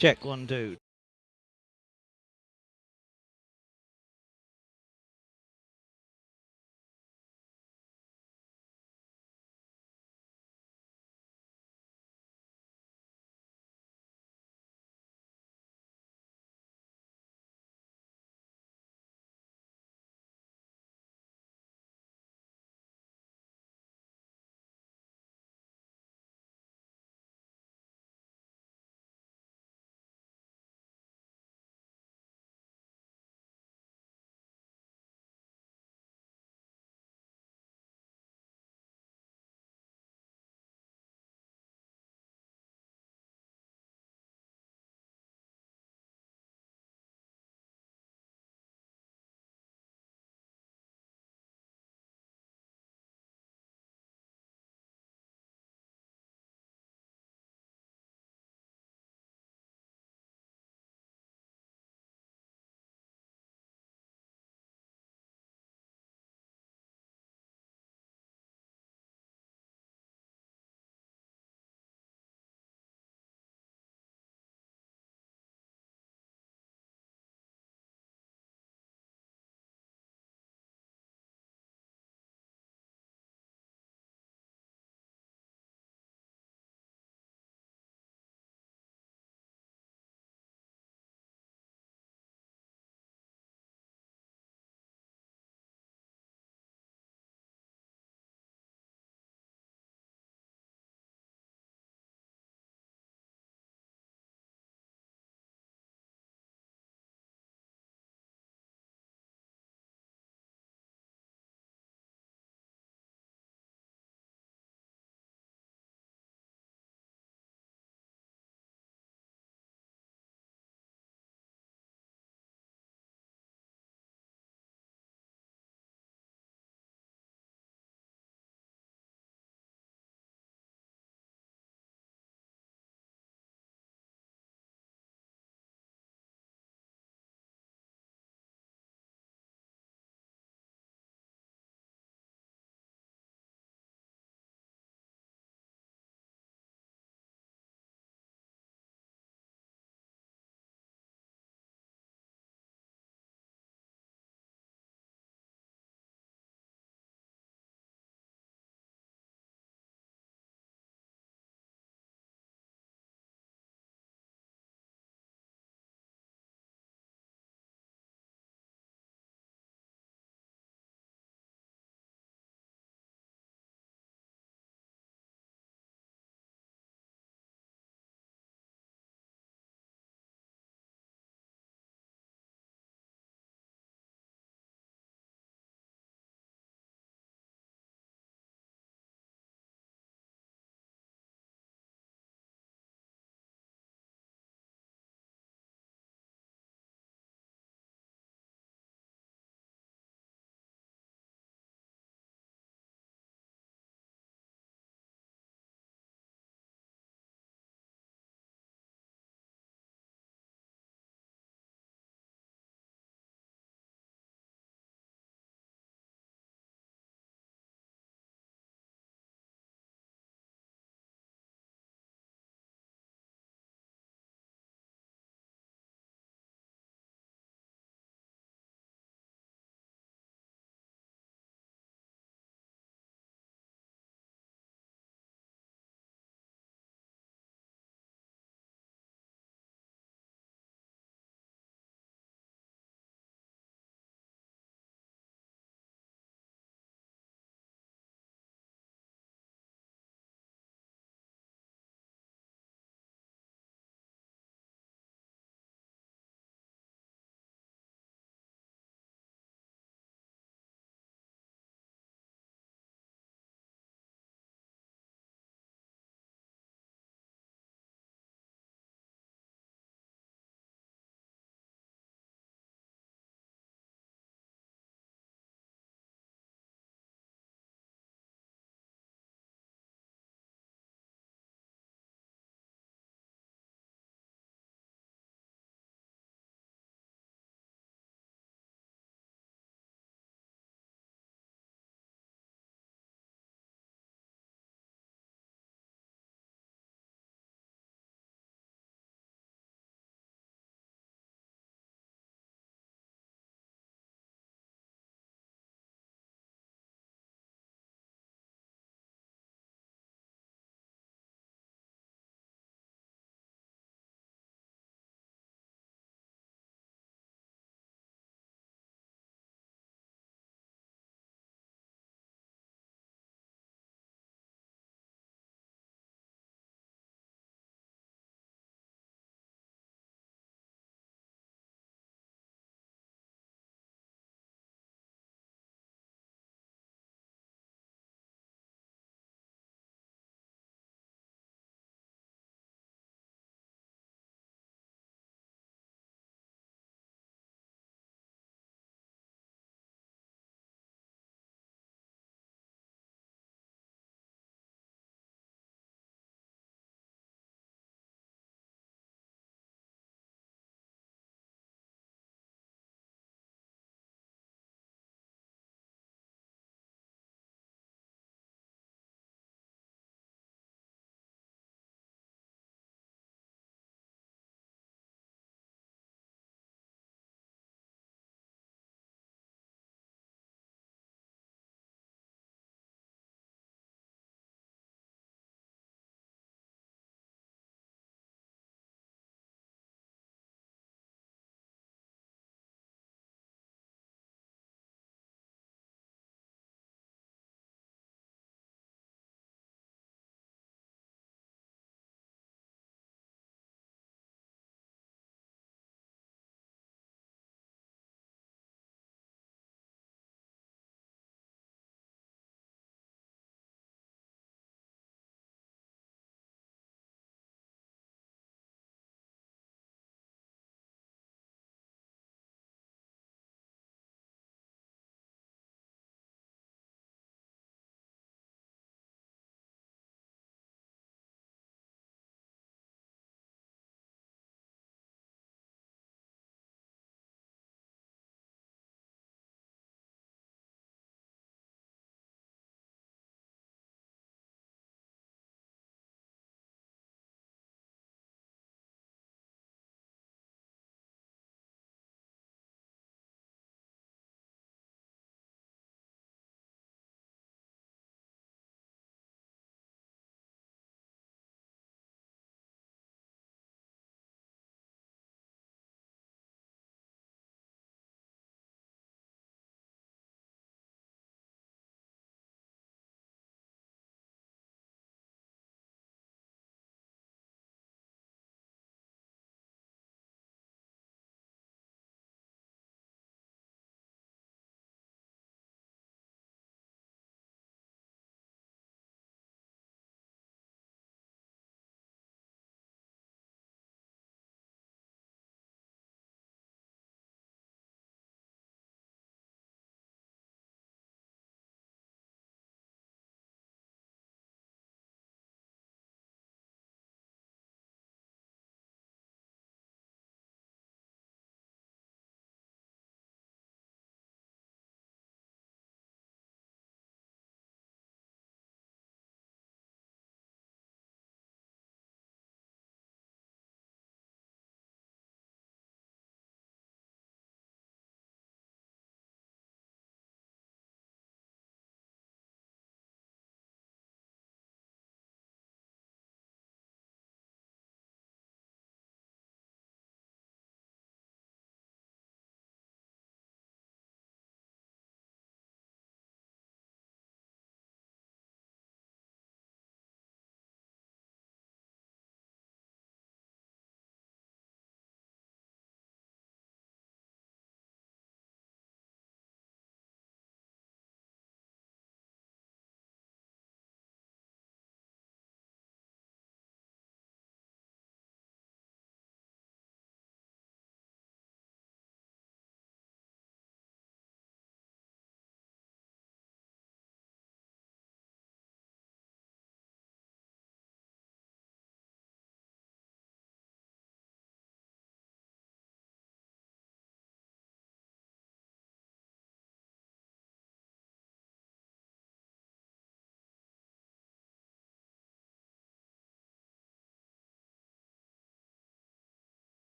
Check 1 2.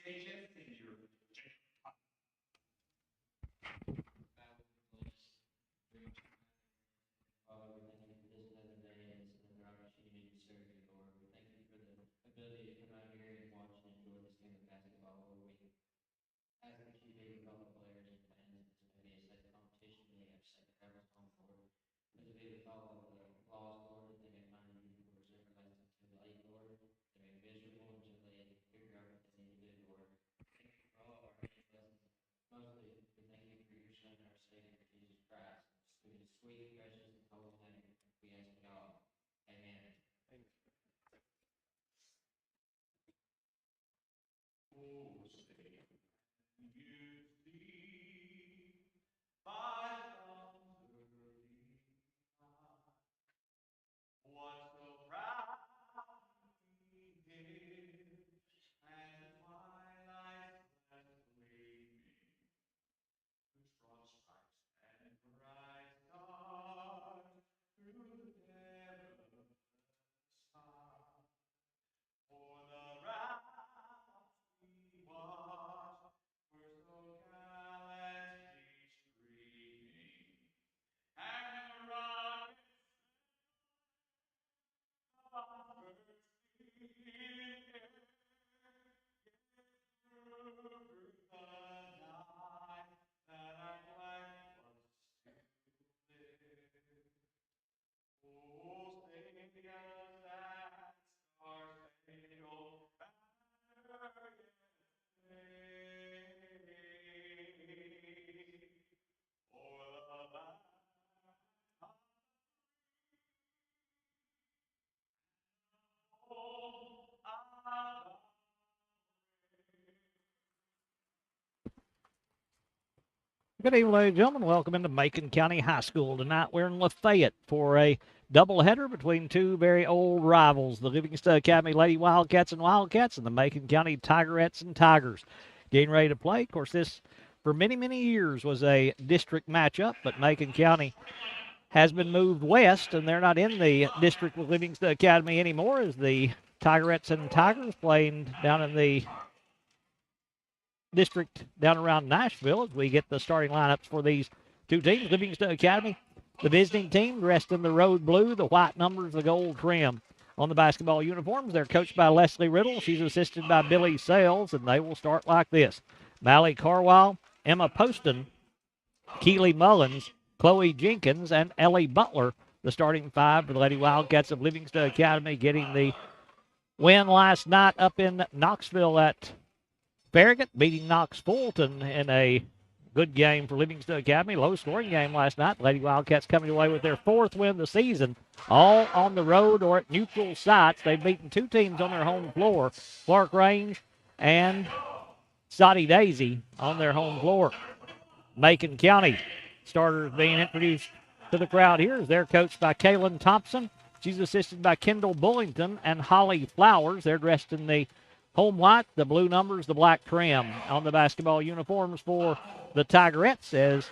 Father, we thank you for this another day and this another opportunity to serve you, Lord. We thank you for the ability to come out here and watch and enjoy this game of basketball, Lord. We ask that you be with all the players and fans. This may be a safe competition. We have safe travels home, Lord. May be with all of the lost, Lord, that they may find you towards everlasting too late, Lord. They may be miserable until they figure out what they need to do, Lord. Thank you for all of our many blessings. Mostly, we thank you for your Son, our Savior, Jesus Christ. In his sweet, precious, and holy name, we ask it all. Amen. Oh, say, you see my conquering eye, what so proudly hid, and twilight left gleaming, the cross stripes and bright stars through the heavenly sky. For the routes we walked were so gallantly streaming, and the rockets bursting in air, through the night that our flag was still there. Oh, say does that star-spangled banner yet wave o'er the land of home of Good evening, ladies and gentlemen. Welcome into Macon County High School. Tonight we're in Lafayette for a doubleheader between two very old rivals, the Livingston Academy Lady Wildcats and the Macon County Tigerettes and Tigers. Getting ready to play. Of course, this, for many, many years, was a district matchup, but Macon County has been moved west, and they're not in the district with Livingston Academy anymore, as the Tigerettes and Tigers playing down in the district down around Nashville as we get the starting lineups for these two teams. Livingston Academy, the visiting team, dressed in the road blue, the white numbers, the gold trim on the basketball uniforms. They're coached by Leslie Riddle. She's assisted by Billy Sales, and they will start like this. Mally Carwile, Emma Poston, Keely Mullins, Chloe Jenkins, and Ellie Butler, the starting five for the Lady Wildcats of Livingston Academy, getting the win last night up in Knoxville at Farragut, beating Knox Fulton in a good game for Livingston Academy. Low-scoring game last night. Lady Wildcats coming away with their fourth win of the season, all on the road or at neutral sites. They've beaten two teams on their home floor, Clark Range and Soddy Daisy on their home floor. Macon County starters being introduced to the crowd here as they're coached by Kaylin Thompson. She's assisted by Kendall Bullington and Holly Flowers. They're dressed in the home white, the blue numbers, the black trim on the basketball uniforms for the Tigerettes, as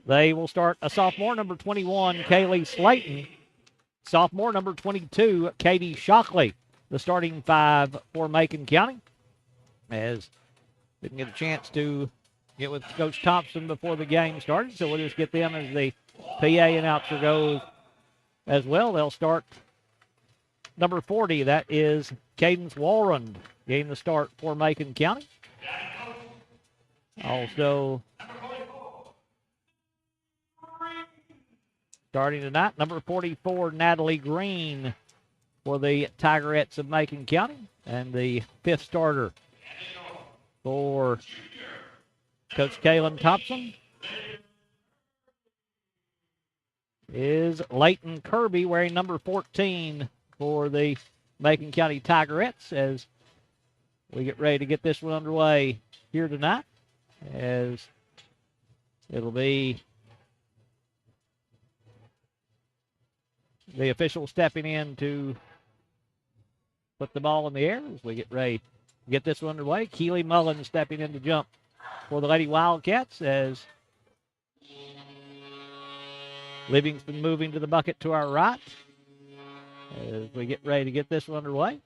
they will start a sophomore, number 21, Kaylee Slayton. Sophomore, number 22, Katie Shockley, the starting five for Macon County, as didn't get a chance to get with Coach Thompson before the game started, so we'll just get them as the PA announcer goes as well. They'll start number 40, that is Cadence Walrond, getting the start for Macon County. Also starting tonight, number 44, Natalie Green for the Tigerettes of Macon County. And the fifth starter for Coach Kaylin Thompson is Leighton Kirby, wearing number 14 for the Macon County Tigerettes, as we get ready to get this one underway here tonight, as it'll be the official stepping in to put the ball in the air as we get ready to get this one underway. Keely Mullins stepping in to jump for the Lady Wildcats, as Livingston moving to the bucket to our right as we get ready to get this one underway.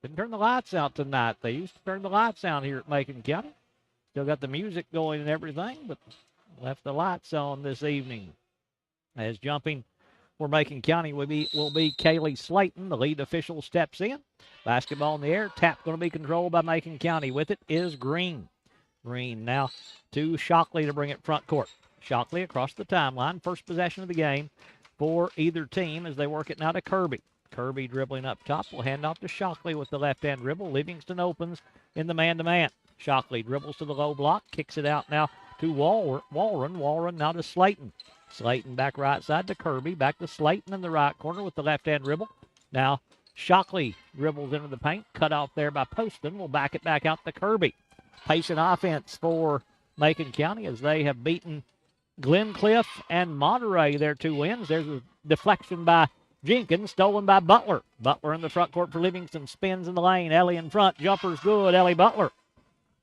Didn't turn the lights out tonight. They used to turn the lights out here at Macon County. Still got the music going and everything, but left the lights on this evening. As jumping for Macon County will be Kaylee Slayton. The lead official steps in. Basketball in the air. Tap going to be controlled by Macon County. With it is Green. Green now to Shockley to bring it front court. Shockley across the timeline. First possession of the game for either team as they work it now to Kirby. Kirby dribbling up top. Will hand off to Shockley with the left-hand dribble. Livingston opens in the man-to-man. Shockley dribbles to the low block. Kicks it out now to Walren. Walren now to Slayton. Slayton back right side to Kirby. Back to Slayton in the right corner with the left-hand dribble. Now Shockley dribbles into the paint. Cut off there by Poston. Will back it back out to Kirby. Patient offense for Macon County as they have beaten Glencliff and Monterey, their 2 wins. There's a deflection by Jenkins, stolen by Butler. Butler in the front court for Livingston. Spins in the lane. Ellie in front. Jumper's good. Ellie Butler.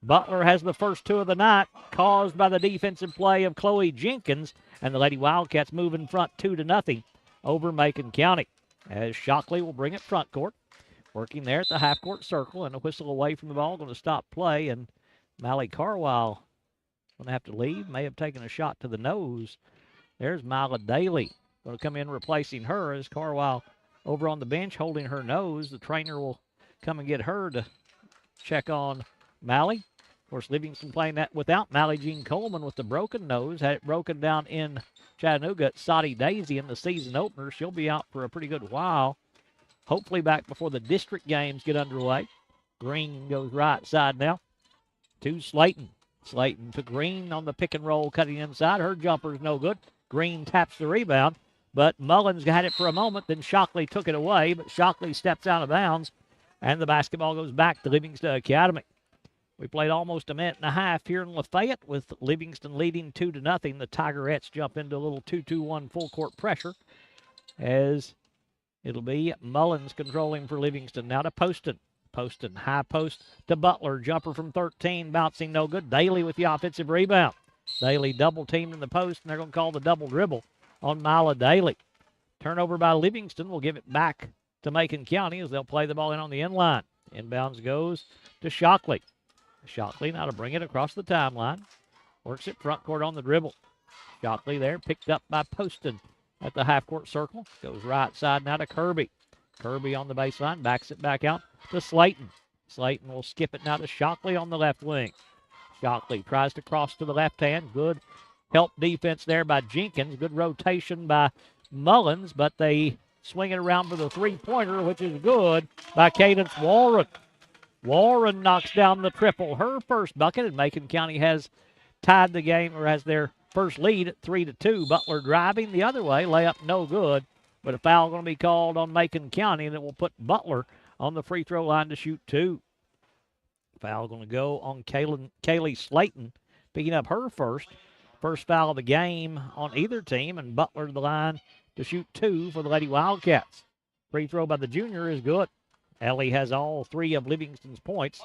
Butler has the first 2 of the night, caused by the defensive play of Chloe Jenkins, and the Lady Wildcats move in front 2-0 over Macon County. As Shockley will bring it front court, working there at the half-court circle, and a whistle away from the ball, going to stop play, and Mally Carwile going to have to leave. May have taken a shot to the nose. There's Mila Daly going to come in replacing her as Carwile over on the bench holding her nose. The trainer will come and get her to check on Mally. Of course, Livingston playing that without Mally Jean Coleman with the broken nose. Had it broken down in Chattanooga at Soddy Daisy in the season opener. She'll be out for a pretty good while. Hopefully back before the district games get underway. Green goes right side now to Slayton. Slayton to Green on the pick and roll, cutting inside. Her jumper's no good. Green taps the rebound, but Mullins had it for a moment. Then Shockley took it away, but Shockley steps out of bounds, and the basketball goes back to Livingston Academy. We played almost a minute and a half here in Lafayette with Livingston leading 2-0. The Tigerettes jump into a little 2-2-1 full court pressure as it'll be Mullins controlling for Livingston. Now to Poston. Poston, high post to Butler. Jumper from 13, bouncing no good. Daly with the offensive rebound. Daly double teamed in the post, and they're going to call the double dribble on Mila Daly. Turnover by Livingston will give it back to Macon County as they'll play the ball in on the inline. Inbounds goes to Shockley. Shockley now to bring it across the timeline. Works it front court on the dribble. Shockley there, picked up by Poston at the half-court circle. Goes right side now to Kirby. Kirby on the baseline, backs it back out to Slayton. Slayton will skip it now to Shockley on the left wing. Shockley tries to cross to the left hand. Good help defense there by Jenkins. Good rotation by Mullins, but they swing it around for the three-pointer, which is good by Cadence Warren. Warren knocks down the triple. Her first bucket, and Macon County has tied the game, or has their first lead at 3-2. Butler driving the other way. Layup no good, but a foul going to be called on Macon County, and it will put Butler on the free throw line to shoot 2. Foul going to go on Kaylee Slayton, picking up her first foul of the game on either team, and Butler to the line to shoot 2 for the Lady Wildcats. Free throw by the junior is good. Ellie has all 3 of Livingston's points.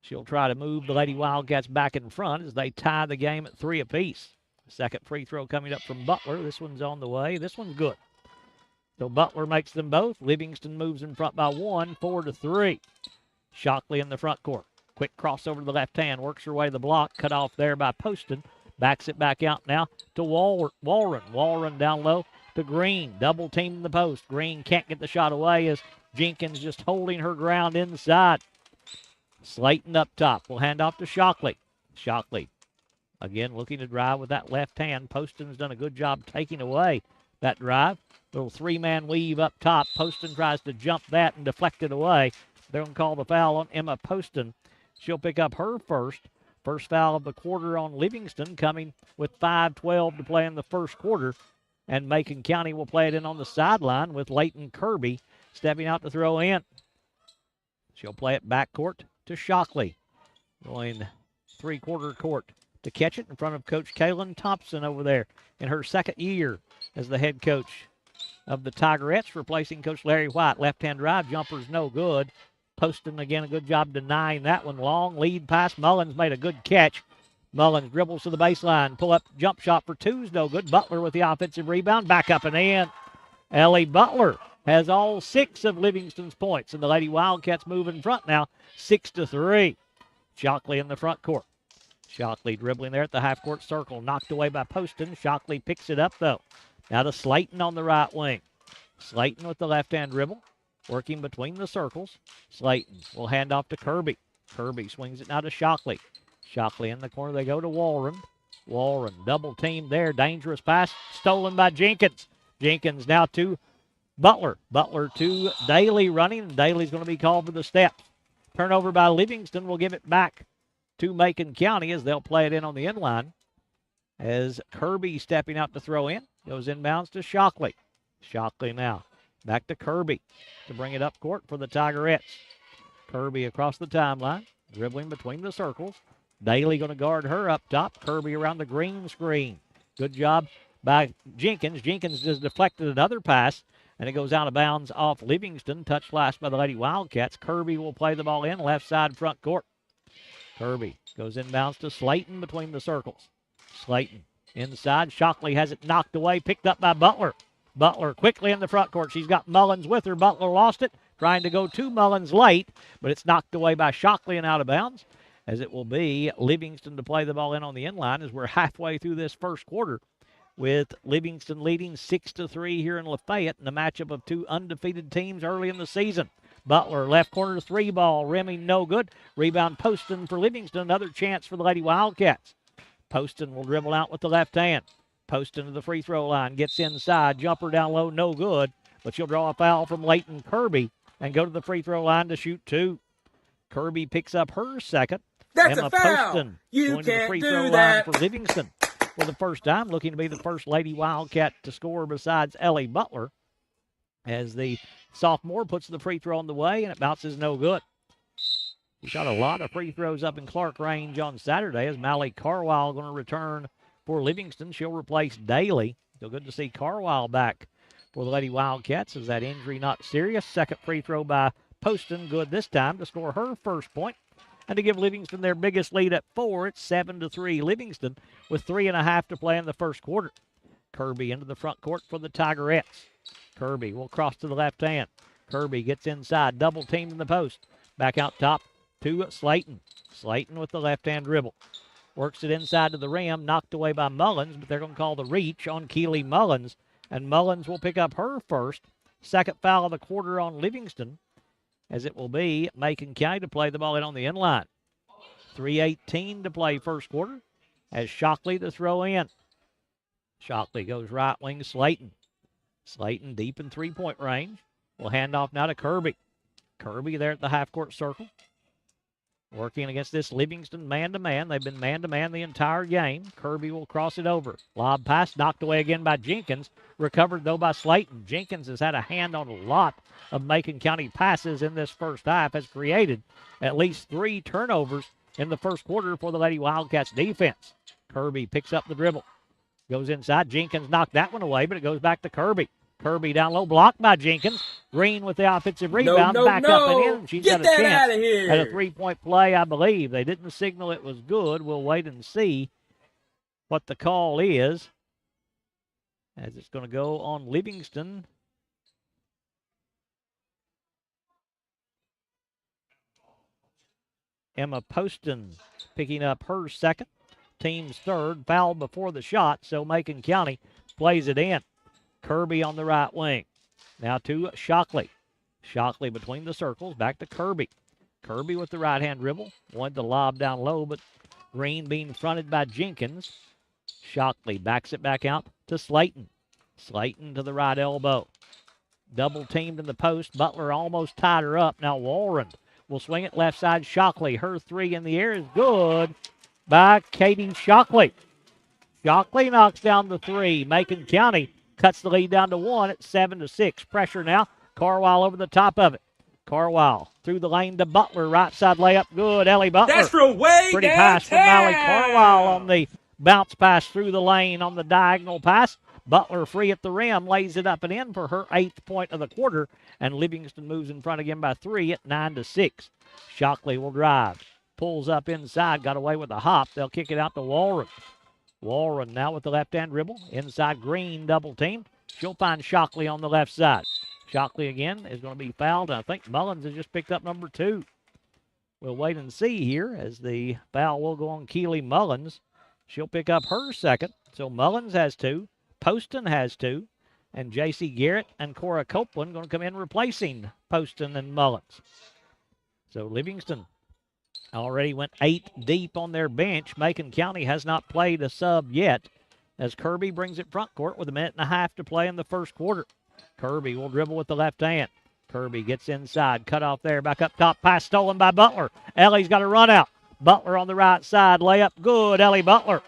She'll try to move the Lady Wildcats back in front as they tie the game at 3 apiece. Second free throw coming up from Butler. This one's on the way. This one's good. So Butler makes them both. Livingston moves in front by 1, 4-3. Shockley in the front court. Quick crossover to the left hand. Works her way to the block. Cut off there by Poston. Backs it back out now to Walren. Walren down low to Green. Double team in the post. Green can't get the shot away as Jenkins just holding her ground inside. Slayton up top. Will hand off to Shockley. Shockley again looking to drive with that left hand. Poston's done a good job taking away that drive. Little 3-man weave up top. Poston tries to jump that and deflect it away. They're going to call the foul on Emma Poston. She'll pick up her first foul of the quarter on Livingston, coming with 5:12 to play in the first quarter. And Macon County will play it in on the sideline with Leighton Kirby stepping out to throw in. She'll play it backcourt to Shockley. Going three-quarter court to catch it in front of Coach Kaylin Thompson over there in her second year as the head coach of the Tigerettes, replacing Coach Larry White. Left-hand drive, jumper's no good. Poston, again, a good job denying that one. Long lead pass. Mullins made a good catch. Mullins dribbles to the baseline. Pull up jump shot for 2's no good. Butler with the offensive rebound. Back up and in. Ellie Butler has all 6 of Livingston's points, and the Lady Wildcats move in front now, 6-3. Shockley in the front court. Shockley dribbling there at the half-court circle, knocked away by Poston. Shockley picks it up, though. Now to Slayton on the right wing. Slayton with the left-hand dribble, working between the circles. Slayton will hand off to Kirby. Kirby swings it now to Shockley. Shockley in the corner. They go to Walren. Walren double teamed there. Dangerous pass stolen by Jenkins. Jenkins now to Butler. Butler to Daly running, and Daly's going to be called for the steps. Turnover by Livingston will give it back to Macon County as they'll play it in on the end line. As Kirby stepping out to throw in, goes inbounds to Shockley. Shockley now back to Kirby to bring it up court for the Tigerettes. Kirby across the timeline, dribbling between the circles. Daly going to guard her up top. Kirby around the green screen. Good job by Jenkins. Jenkins just deflected another pass, and it goes out of bounds off Livingston. Touched last by the Lady Wildcats. Kirby will play the ball in left side front court. Kirby goes inbounds to Slayton between the circles. Slayton inside. Shockley has it knocked away, picked up by Butler. Butler quickly in the front court. She's got Mullins with her. Butler lost it, trying to go to Mullins late, but it's knocked away by Shockley and out of bounds, as it will be Livingston to play the ball in on the end line as we're halfway through this first quarter, with Livingston leading 6-3 here in Lafayette in a matchup of 2 undefeated teams early in the season. Butler, left corner 3 ball, rimming no good. Rebound Poston for Livingston, another chance for the Lady Wildcats. Poston will dribble out with the left hand. Poston to the free throw line, gets inside, jumper down low, no good, but she'll draw a foul from Leighton Kirby and go to the free throw line to shoot 2. Kirby picks up her second. That's Emma a foul. Poston You going to the can't free do throw that. line for Livingston for the first time, looking to be the first Lady Wildcat to score besides Ellie Butler, as the sophomore puts the free throw on the way, and it bounces no good. He shot a lot of free throws up in Clark range on Saturday, as Mally Carwile going to return for Livingston. She'll replace Daly. So good to see Carwile back for the Lady Wildcats. Is that injury not serious? Second free throw by Poston, good this time to score her first point and to give Livingston their biggest lead at 4. It's 7-3 Livingston with 3.5 to play in the first quarter. Kirby into the front court for the Tigerettes. Kirby will cross to the left hand. Kirby gets inside, double teamed in the post. Back out top to Slayton. Slayton with the left-hand dribble. Works it inside to the rim, knocked away by Mullins, but they're going to call the reach on Keely Mullins, and Mullins will pick up her first. Second foul of the quarter on Livingston, as it will be Macon County to play the ball in on the end line. 3:18 to play first quarter, as Shockley to throw in. Shockley goes right wing, Slayton. Slayton deep in three-point range. Will hand off now to Kirby. Kirby there at the half-court circle. Working against this Livingston man-to-man. They've been man-to-man the entire game. Kirby will cross it over. Lob pass knocked away again by Jenkins. Recovered, though, by Slayton. Jenkins has had a hand on a lot of Macon County passes in this first half. Has created at least 3 turnovers in the first quarter for the Lady Wildcats defense. Kirby picks up the dribble. Goes inside. Jenkins knocked that one away, but it goes back to Kirby. Kirby down low, blocked by Jenkins. Green with the offensive rebound, back up and in. She's Get got a that chance out of here. at a three-point play, I believe. They didn't signal it was good. We'll wait and see what the call is, as it's going to go on Livingston. Emma Poston picking up her second. Team's third. Foul before the shot, so Macon County plays it in. Kirby on the right wing. Now to Shockley. Shockley between the circles. Back to Kirby. Kirby with the right-hand dribble. Wanted the lob down low, but Green being fronted by Jenkins. Shockley backs it back out to Slayton. Slayton to the right elbow. Double teamed in the post. Butler almost tied her up. Now Walren will swing it left side. Shockley. Her three in the air is good by Katie Shockley. Shockley knocks down the three. Macon County cuts the lead down to 1 at 7-6. Pressure now. Carwile over the top of it. Carwile through the lane to Butler. Right side layup. Good. Ellie Butler. That's from way Pretty downtown. pass from Mally Carwile on the bounce pass through the lane on the diagonal pass. Butler free at the rim. Lays it up and in for her 8th point of the quarter. And Livingston moves in front again by 3 at 9-6. Shockley will drive. Pulls up inside. Got away with a hop. They'll kick it out to Walren. Walren now with the left-hand dribble. Inside Green, double team. She'll find Shockley on the left side. Shockley again is going to be fouled. I think Mullins has just picked up number 2. We'll wait and see here as the foul will go on Keely Mullins. She'll pick up her second. So Mullins has 2. Poston has 2. And J.C. Garrett and Cora Copeland going to come in replacing Poston and Mullins. So Livingston already went 8 deep on their bench. Macon County has not played a sub yet as Kirby brings it front court with 1.5 minutes to play in the first quarter. Kirby will dribble with the left hand. Kirby gets inside, cut off there, back up top, pass stolen by Butler. Ellie's got a run out. Butler on the right side, layup good, Ellie Butler.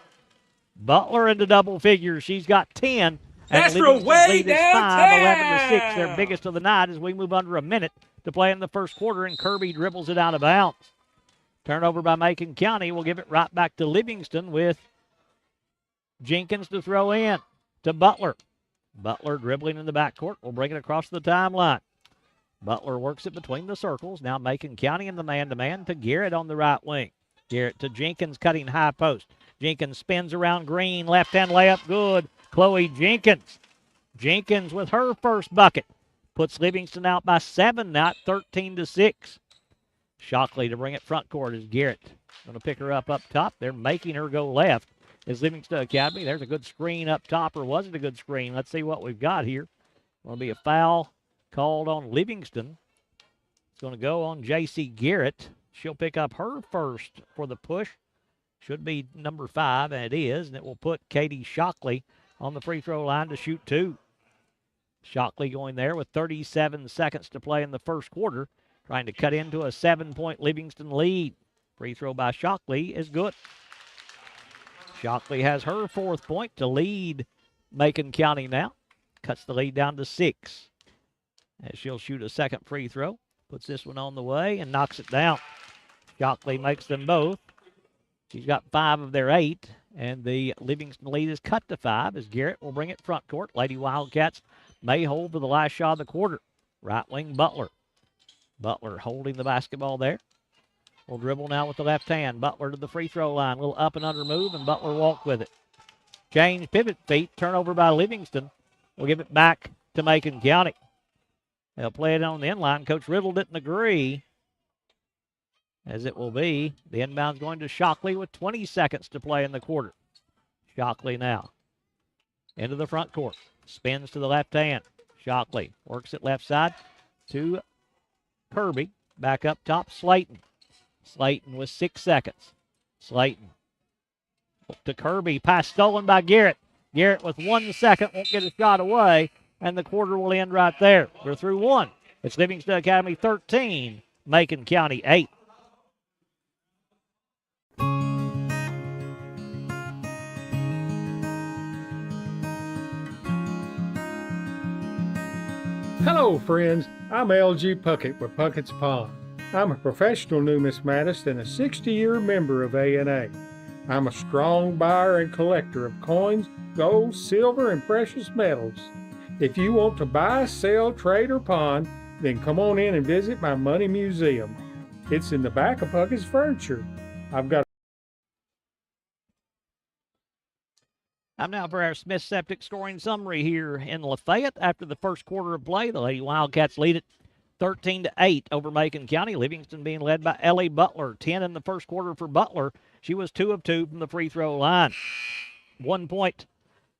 Butler into double figures. She's got 10. That's from way downtown. 5-11-6, their biggest of the night as we move under a minute to play in the first quarter, and Kirby dribbles it out of bounds. Turnover by Macon County. We'll give it right back to Livingston with Jenkins to throw in to Butler. Butler dribbling in the backcourt. Will bring it across the timeline. Butler works it between the circles. Now Macon County in the man-to-man to Garrett on the right wing. Garrett to Jenkins cutting high post. Jenkins spins around Green. Left-hand layup good. Chloe Jenkins. Jenkins with her first bucket. Puts Livingston out by 7 now, 13-6. Shockley to bring it front court is Garrett. Going to pick her up top. They're making her go left. Is Livingston Academy. There's a good screen up top, or was it a good screen? Let's see what we've got here. Going to be a foul called on Livingston. It's going to go on J.C. Garrett. She'll pick up her first for the push. Should be number 5, and it is, and it will put Katie Shockley on the free throw line to shoot 2. Shockley going there with 37 seconds to play in the first quarter, trying to cut into a 7-point Livingston lead. Free throw by Shockley is good. Shockley has her 4th point to lead Macon County now. Cuts the lead down to 6. As she'll shoot a second free throw. Puts this one on the way and knocks it down. Shockley makes them both. She's got 5 of their 8. And the Livingston lead is cut to 5 as Garrett will bring it front court. Lady Wildcats may hold for the last shot of the quarter. Right wing Butler. Butler holding the basketball there. Will dribble now with the left hand. Butler to the free throw line. A little up and under move, and Butler walked with it. Change pivot feet. Turnover by Livingston. We'll give it back to Macon County. They'll play it on the inline. Coach Riddle didn't agree, as it will be. The inbound's going to Shockley with 20 seconds to play in the quarter. Shockley now into the front court. Spins to the left hand. Shockley works it left side to Kirby. Back up top, Slayton. Slayton with 6 seconds. Slayton to Kirby. Pass stolen by Garrett. Garrett with 1 second. Won't get a shot away. And the quarter will end right there. We're through 1. It's Livingston Academy 13. Macon County 8. Hello, friends. I'm L.G. Puckett with Puckett's Pond. I'm a professional numismatist and a 60-year member of A&A. I'm a strong buyer and collector of coins, gold, silver, and precious metals. If you want to buy, sell, trade, or pawn, then come on in and visit my money museum. It's in the back of Puckett's Furniture. I'm now for our Smith Septic scoring summary here in Lafayette. After the first quarter of play, the Lady Wildcats lead it 13-8 over Macon County. Livingston being led by Ellie Butler. 10 in the first quarter for Butler. She was 2 of 2 from the free throw line. 1 point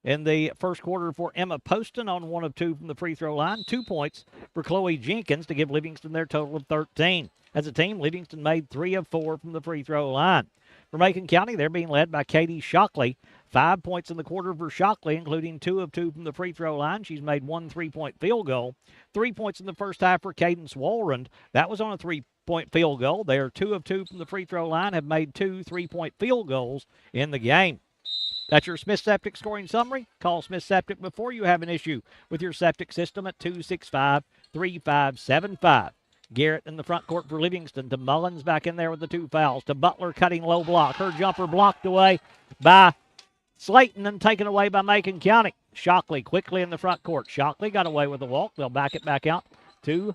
in the first quarter for Emma Poston on 1 of 2 from the free throw line. 2 points for Chloe Jenkins to give Livingston their total of 13. As a team, Livingston made 3 of 4 from the free throw line. For Macon County, they're being led by Katie Shockley. 5 points in the quarter for Shockley, including 2 of 2 from the free throw line. She's made 1 3-point field goal. 3 points in the first half for Cadence Walrand. That was on a 3-point field goal. They are 2 of 2 from the free throw line, have made 2 3-point field goals in the game. That's your Smith Septic scoring summary. Call Smith Septic before you have an issue with your septic system at 265-3575. Garrett in the front court for Livingston. To Mullins back in there with the 2 fouls. To Butler cutting low block. Her jumper blocked away by Slayton and taken away by Macon County. Shockley quickly in the front court. Shockley got away with the walk. They'll back it back out to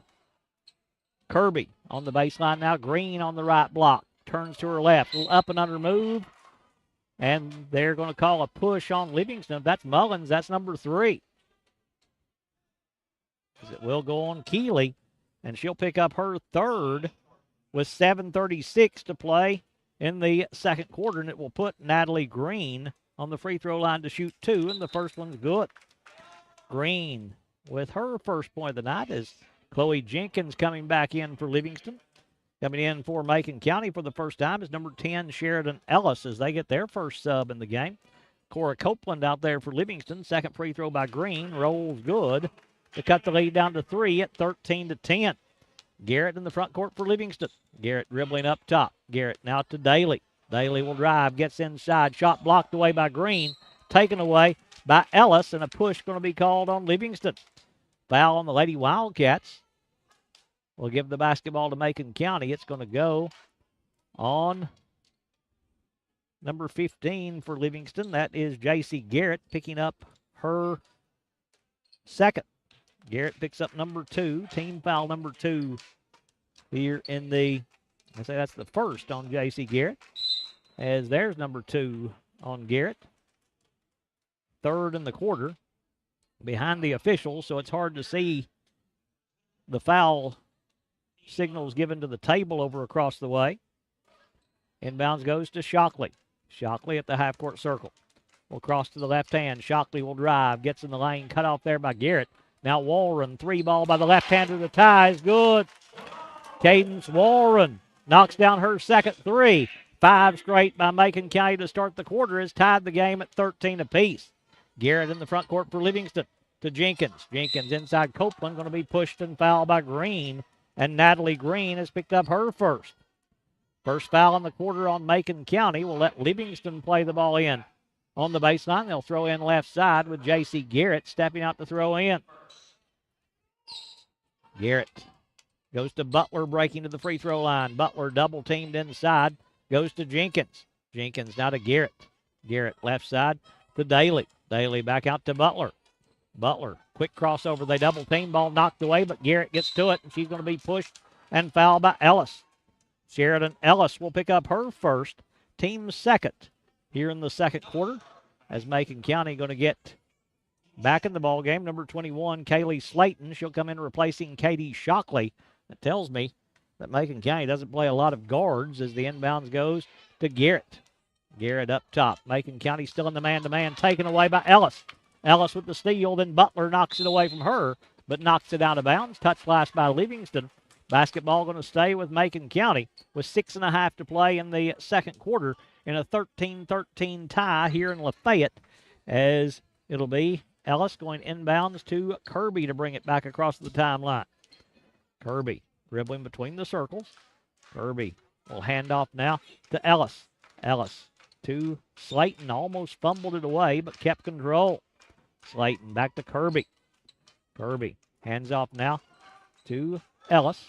Kirby on the baseline now. Green on the right block. Turns to her left. A little up and under move. And they're going to call a push on Livingston. That's Mullins. That's number 3. as it will go on Keeley, and she'll pick up her third with 7:36 to play in the second quarter, and it will put Natalie Green on the free throw line to shoot 2, and the first one's good. Green with her first point of the night as Chloe Jenkins coming back in for Livingston. Coming in for Macon County for the first time is number 10, Sheridan Ellis, as they get their first sub in the game. Cora Copeland out there for Livingston. Second free throw by Green. Rolls good to cut the lead down to 3 at 13-10. Garrett in the front court for Livingston. Garrett dribbling up top. Garrett now to Daly. Daly will drive, gets inside. Shot blocked away by Green. Taken away by Ellis, and a push going to be called on Livingston. Foul on the Lady Wildcats. We'll give the basketball to Macon County. It's going to go on number 15 for Livingston. That is J.C. Garrett picking up her second. Garrett picks up number 2, team foul number 2 here in the, I say that's the first on J.C. Garrett, as there's number 2 on Garrett. Third in the quarter behind the officials, so it's hard to see the foul signals given to the table over across the way. Inbounds goes to Shockley. Shockley at the half-court circle. Will cross to the left hand. Shockley will drive. Gets in the lane. Cut off there by Garrett. Now Walren. 3-ball by the left-hander. The tie is good. Cadence Walren knocks down her second 3. 5 straight by Macon County to start the quarter has tied the game at 13 apiece. Garrett in the front court for Livingston to Jenkins. Jenkins inside Copeland, going to be pushed and fouled by Green, and Natalie Green has picked up her first. First foul in the quarter on Macon County. Will let Livingston play the ball in. On the baseline, they'll throw in left side with J.C. Garrett stepping out to throw in. Garrett goes to Butler, breaking to the free throw line. Butler double teamed inside, goes to Jenkins. Jenkins now to Garrett. Garrett left side to Daly. Daly back out to Butler. Butler, quick crossover. They double team, ball knocked away, but Garrett gets to it, and she's going to be pushed and fouled by Ellis. Sheridan Ellis will pick up her first, team second here in the second quarter, as Macon County going to get back in the ball game. Number 21, Kaylee Slayton. She'll come in replacing Katie Shockley. That tells me that Macon County doesn't play a lot of guards as the inbounds goes to Garrett. Garrett up top. Macon County still in the man-to-man, taken away by Ellis. Ellis with the steal, then Butler knocks it away from her, but knocks it out of bounds. Touch last by Livingston. Basketball going to stay with Macon County with 6.5 to play in the second quarter in a 13-13 tie here in Lafayette, as it'll be Ellis going inbounds to Kirby to bring it back across the timeline. Kirby dribbling between the circles. Kirby will hand off now to Ellis. Ellis to Slayton, almost fumbled it away, but kept control. Slayton back to Kirby. Kirby hands off now to Ellis.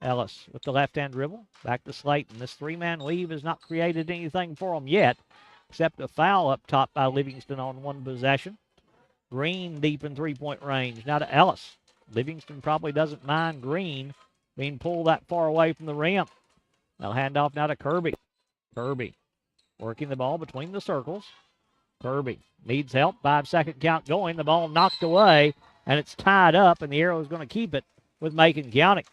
Ellis with the left-hand dribble. Back to Slayton. This three-man weave has not created anything for them yet, except a foul up top by Livingston on one possession. Green deep in three-point range. Now to Ellis. Livingston probably doesn't mind Green being pulled that far away from the rim. They'll hand off now to Kirby. Kirby working the ball between the circles. Kirby needs help. 5-second count going. The ball knocked away, and it's tied up, and the arrow is going to keep it with Macon County.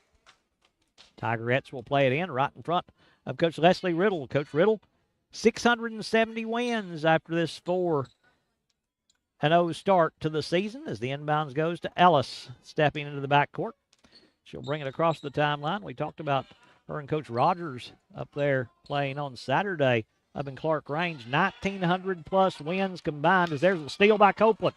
Tigerettes will play it in right in front of Coach Leslie Riddle. Coach Riddle, 670 wins after this 4-0 start to the season, as the inbounds goes to Ellis stepping into the backcourt. She'll bring it across the timeline. We talked about her and Coach Rogers up there playing on Saturday up in Clark Range. 1,900-plus wins combined, as there's a steal by Copeland.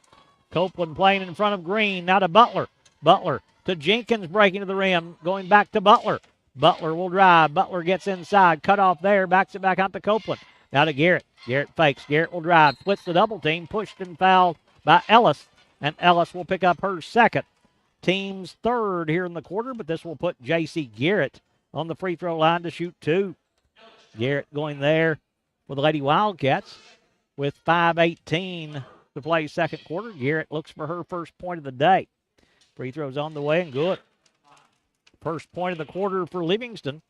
Copeland playing in front of Green. Now to Butler. Butler to Jenkins, breaking to the rim, going back to Butler. Butler will drive. Butler gets inside. Cut off there. Backs it back out to Copeland. Now to Garrett. Garrett fakes. Garrett will drive. Splits the double team. Pushed and fouled by Ellis. And Ellis will pick up her second. Team's third here in the quarter, but this will put J.C. Garrett on the free throw line to shoot 2. Garrett going there for the Lady Wildcats with 5:18 to play second quarter. Garrett looks for her first point of the day. Free throw's on the way and good. First point of the quarter for Livingston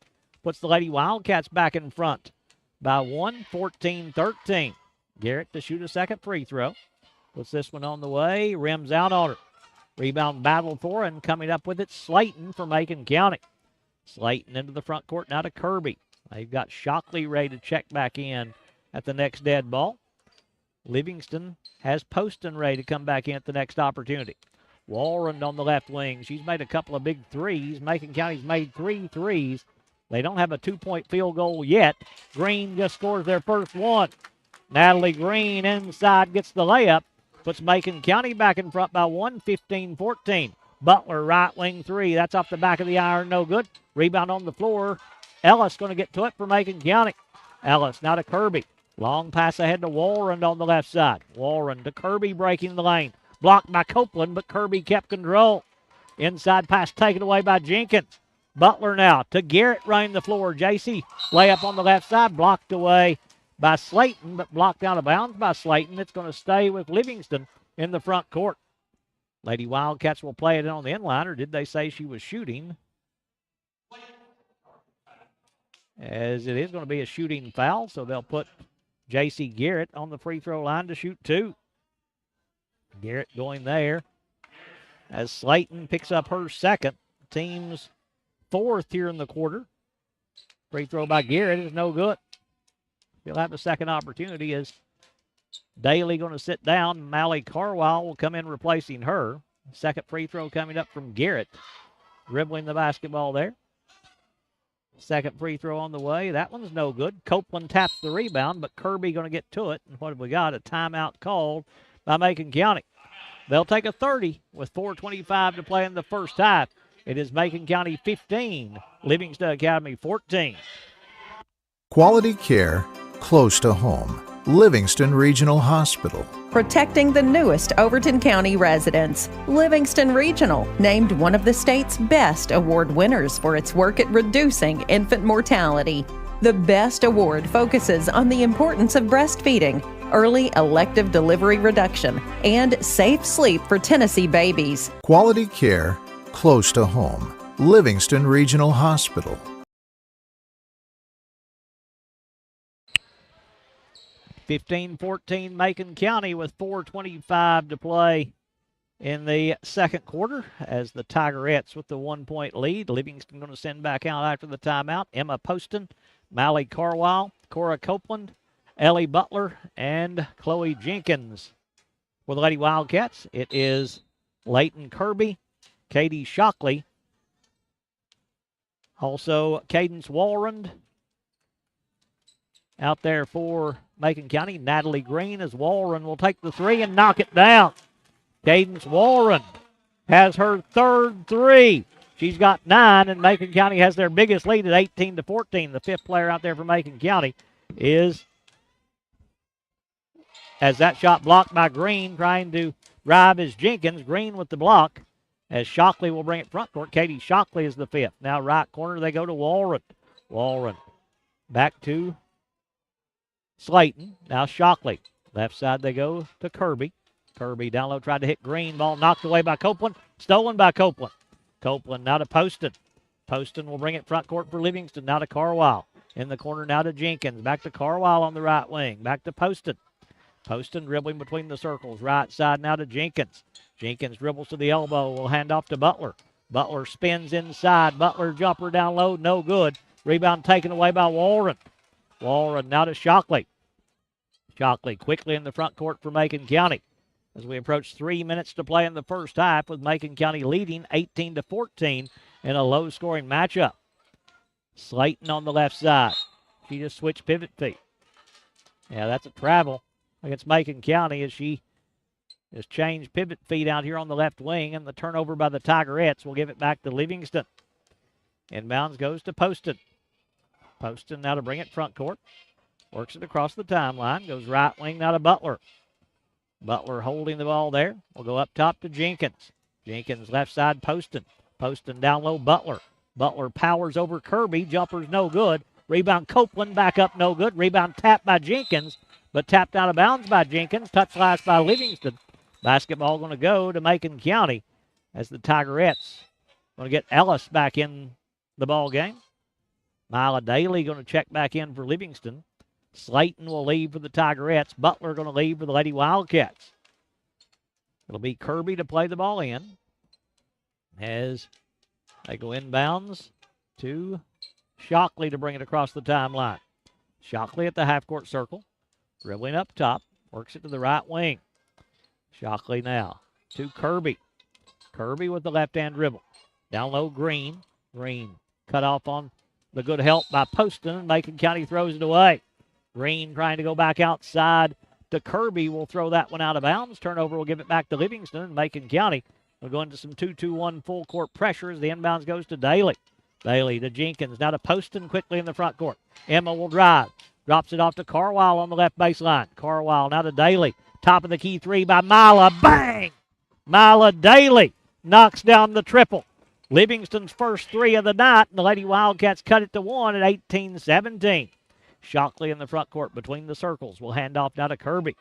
puts the Lady Wildcats back in front by 1, 14-13. Garrett to shoot a second free throw. Puts this one on the way. Rims out on her. Rebound battle for, and coming up with it, Slayton for Macon County. Slayton into the front court now to Kirby. They've got Shockley ready to check back in at the next dead ball. Livingston has Poston ready to come back in at the next opportunity. Walrond on the left wing. She's made a couple of big threes. Macon County's made 3 threes. They don't have a 2-point field goal yet. Green just scores their first one. Natalie Green inside gets the layup. Puts Macon County back in front by 1, 15-14. Butler, right wing 3. That's off the back of the iron, no good. Rebound on the floor. Ellis going to get to it for Macon County. Ellis now to Kirby. Long pass ahead to Walrond on the left side. Walrond to Kirby breaking the lane. Blocked by Copeland, but Kirby kept control. Inside pass taken away by Jenkins. Butler now to Garrett running the floor. JC layup on the left side, blocked away by Slayton, but blocked out of bounds by Slayton. It's going to stay with Livingston in the front court. Lady Wildcats will play it on the inline, or did they say she was shooting? As it is going to be a shooting foul, so they'll put J.C. Garrett on the free throw line to shoot 2. Garrett going there as Slayton picks up her second. Team's 4th here in the quarter. Free throw by Garrett is no good. He'll have the second opportunity as Daly going to sit down. Mally Carwile will come in replacing her. Second free throw coming up from Garrett. Dribbling the basketball there. Second free throw on the way. That one's no good. Copeland taps the rebound, but Kirby going to get to it. And what have we got? A timeout called by Macon County. They'll take a 30 with 4:25 to play in the first half. It is Macon County 15, Livingston Academy 14. Quality care close to home. Livingston Regional Hospital. Protecting the newest Overton County residents. Livingston Regional, named one of the state's best award winners for its work at reducing infant mortality. The Best Award focuses on the importance of breastfeeding, early elective delivery reduction, and safe sleep for Tennessee babies. Quality care close to home. Livingston Regional Hospital. 15-14 Macon County with 4:25 to play in the second quarter as the Tigerettes with the 1-point lead. Livingston going to send back out after the timeout. Emma Poston, Mally Carwile, Cora Copeland, Ellie Butler, and Chloe Jenkins. For the Lady Wildcats, it is Leighton Kirby, Katie Shockley, also Cadence Walrond. Out there for Macon County, Natalie Green as Walrond will take the 3 and knock it down. Cadence Walrond has her 3rd 3. She's got 9, and Macon County has their biggest lead at 18-14. The 5th player out there for Macon County is, as that shot blocked by Green, trying to drive is Jenkins. Green with the block as Shockley will bring it front court. Katie Shockley is the 5th. Now right corner they go to Walrond. Walrond back to Slayton. Now Shockley. Left side they go to Kirby. Kirby down low tried to hit Green. Ball knocked away by Copeland. Stolen by Copeland. Copeland now to Poston. Poston will bring it front court for Livingston. Now to Carwile. In the corner now to Jenkins. Back to Carwile on the right wing. Back to Poston. Poston dribbling between the circles. Right side now to Jenkins. Jenkins dribbles to the elbow. Will hand off to Butler. Butler spins inside. Butler jumper down low. No good. Rebound taken away by Walrond. Walrond now to Shockley. Shockley quickly in the front court for Macon County as we approach 3 minutes to play in the first half with Macon County leading 18-14 in a low-scoring matchup. Slayton on the left side. She just switched pivot feet. Yeah, that's a travel against Macon County as she has changed pivot feet out here on the left wing, and the turnover by the Tigerettes will give it back to Livingston. Inbounds goes to Poston. Poston now to bring it front court. Works it across the timeline. Goes right wing now to Butler. Butler holding the ball there. Will go up top to Jenkins. Jenkins left side Poston. Poston down low Butler. Butler powers over Kirby. Jumper's no good. Rebound Copeland back up no good. Rebound tapped by Jenkins, but tapped out of bounds by Jenkins. Touch last by Livingston. Basketball going to go to Macon County as the Tigerettes going to get Ellis back in the ball game. Mila Daly going to check back in for Livingston. Slayton will leave for the Tigerettes. Butler going to leave for the Lady Wildcats. It'll be Kirby to play the ball in. as they go inbounds to Shockley to bring it across the timeline. Shockley at the half-court circle, dribbling up top, works it to the right wing. Shockley now to Kirby. Kirby with the left-hand dribble. Down low, Green. Green cut off on the good help by Poston, and Macon County throws it away. Green trying to go back outside to Kirby. Will throw that one out of bounds. Turnover will give it back to Livingston, and Macon County will go into some 2-2-1 full court pressure as the inbounds goes to Daly. Daly to Jenkins. Now to Poston quickly in the front court. Emma will drive. Drops it off to Carwile on the left baseline. Carwile now to Daly. Top of the key three by Mila. Bang! Mila Daly knocks down the triple. Livingston's first three of the night, and the Lady Wildcats cut it to one at 18-17. Shockley in the front court between the circles. Will hand off now to Kirby.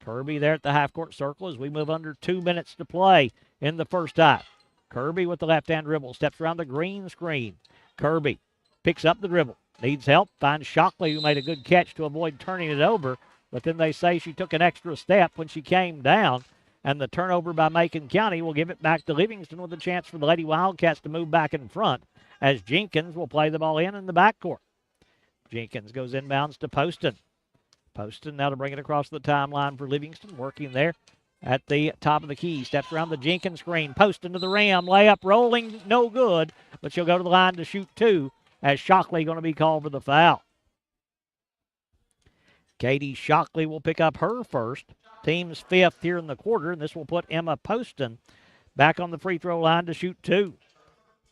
Kirby there at the half-court circle as we move under 2 minutes to play in the first half. Kirby with the left-hand dribble. Steps around the green screen. Kirby picks up the dribble. Needs help. Finds Shockley, who made a good catch to avoid turning it over. But then they say she took an extra step when she came down. And the turnover by Macon County will give it back to Livingston with a chance for the Lady Wildcats to move back in front as Jenkins will play the ball in the backcourt. Jenkins goes inbounds to Poston. Poston now to bring it across the timeline for Livingston, working there at the top of the key. Steps around the Jenkins screen. Poston to the rim. Layup rolling, no good, but she'll go to the line to shoot two as Shockley going to be called for the foul. Katie Shockley will pick up her first. Team's fifth here in the quarter, and this will put Emma Poston back on the free throw line to shoot two.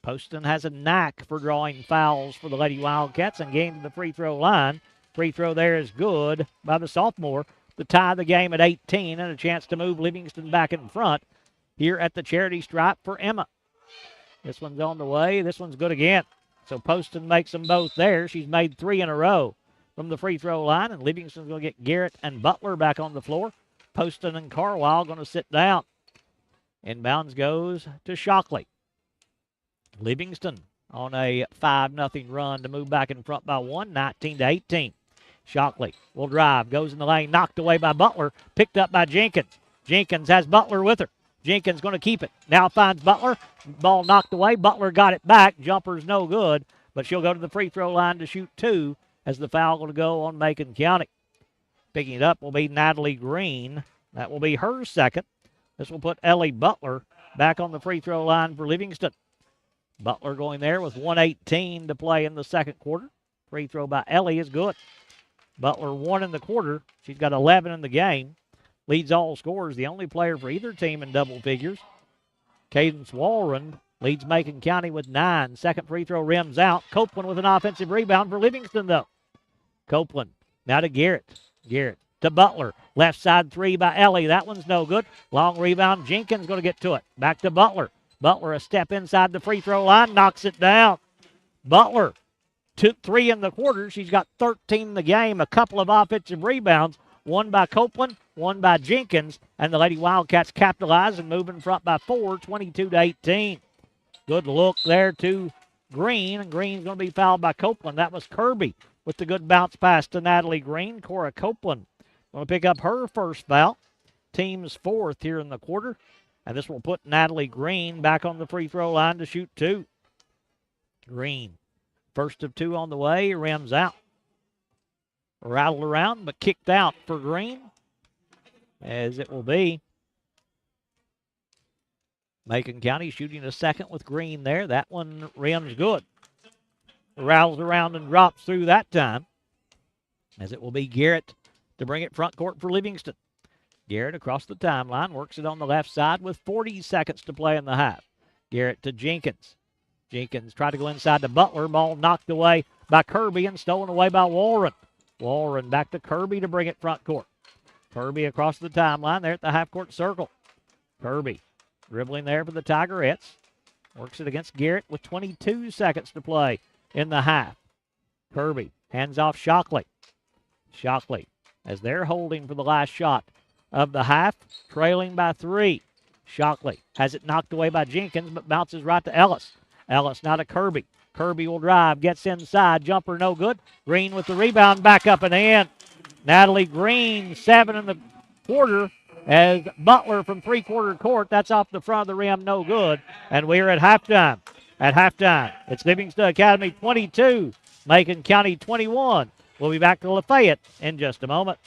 Poston has a knack for drawing fouls for the Lady Wildcats and getting to the free throw line. Free throw there is good by the sophomore to tie the game at 18 and a chance to move Livingston back in front here at the charity stripe for Emma. This one's on the way. This one's good again. So Poston makes them both there. She's made three in a row from the free throw line, and Livingston's going to get Garrett and Butler back on the floor. Poston and Carwile going to sit down. Inbounds goes to Shockley. Livingston on a 5-0 run to move back in front by one, 19-18. Shockley will drive, goes in the lane, knocked away by Butler, picked up by Jenkins. Jenkins has Butler with her. Jenkins going to keep it. Now finds Butler. Ball knocked away. Butler got it back. Jumper's no good, but she'll go to the free throw line to shoot two as the foul going to go on Macon County. Picking it up will be Natalie Green. That will be her second. This will put Ellie Butler back on the free throw line for Livingston. Butler going there with 1:18 to play in the second quarter. Free throw by Ellie is good. Butler 1 in the quarter. She's got 11 in the game. Leads all scorers, the only player for either team in double figures. Cadence Walrond leads Macon County with 9. Second free throw rims out. Copeland with an offensive rebound for Livingston, though. Copeland now to Garrett. Garrett to Butler. Left side three by Ellie. That one's no good. Long rebound. Jenkins going to get to it. Back to Butler. Butler a step inside the free throw line. Knocks it down. Butler 3 in the quarter. She's got 13 in the game. A couple of offensive rebounds. One by Copeland, one by Jenkins. And the Lady Wildcats capitalize and move in front by 4, 22-18. Good look there to Green. And Green's going to be fouled by Copeland. That was Kirby with the good bounce pass to Natalie Green. Cora Copeland going to pick up her first foul. Team's fourth here in the quarter. And this will put Natalie Green back on the free throw line to shoot two. Green, first of two on the way, rims out. Rattled around, but kicked out for Green, as it will be. Macon County shooting a second with Green there. That one rims good. Rattles around and drops through that time, as it will be Garrett to bring it front court for Livingston. Garrett across the timeline, works it on the left side with 40 seconds to play in the half. Garrett to Jenkins. Jenkins tried to go inside to Butler. Ball knocked away by Kirby and stolen away by Walrond. Walrond back to Kirby to bring it front court. Kirby across the timeline there at the half-court circle. Kirby dribbling there for the Tigerettes. Works it against Garrett with 22 seconds to play in the half. Kirby hands off Shockley. Shockley, as they're holding for the last shot of the half, trailing by 3. Shockley has it knocked away by Jenkins, but bounces right to Ellis. Ellis now to Kirby. Kirby will drive, gets inside, jumper no good. Green with the rebound, back up and in. Natalie Green, 7 in the quarter, as Butler from three-quarter court. That's off the front of the rim, no good. And we're at halftime. At halftime, it's Livingston Academy 22, Macon County 21. We'll be back to Lafayette in just a moment.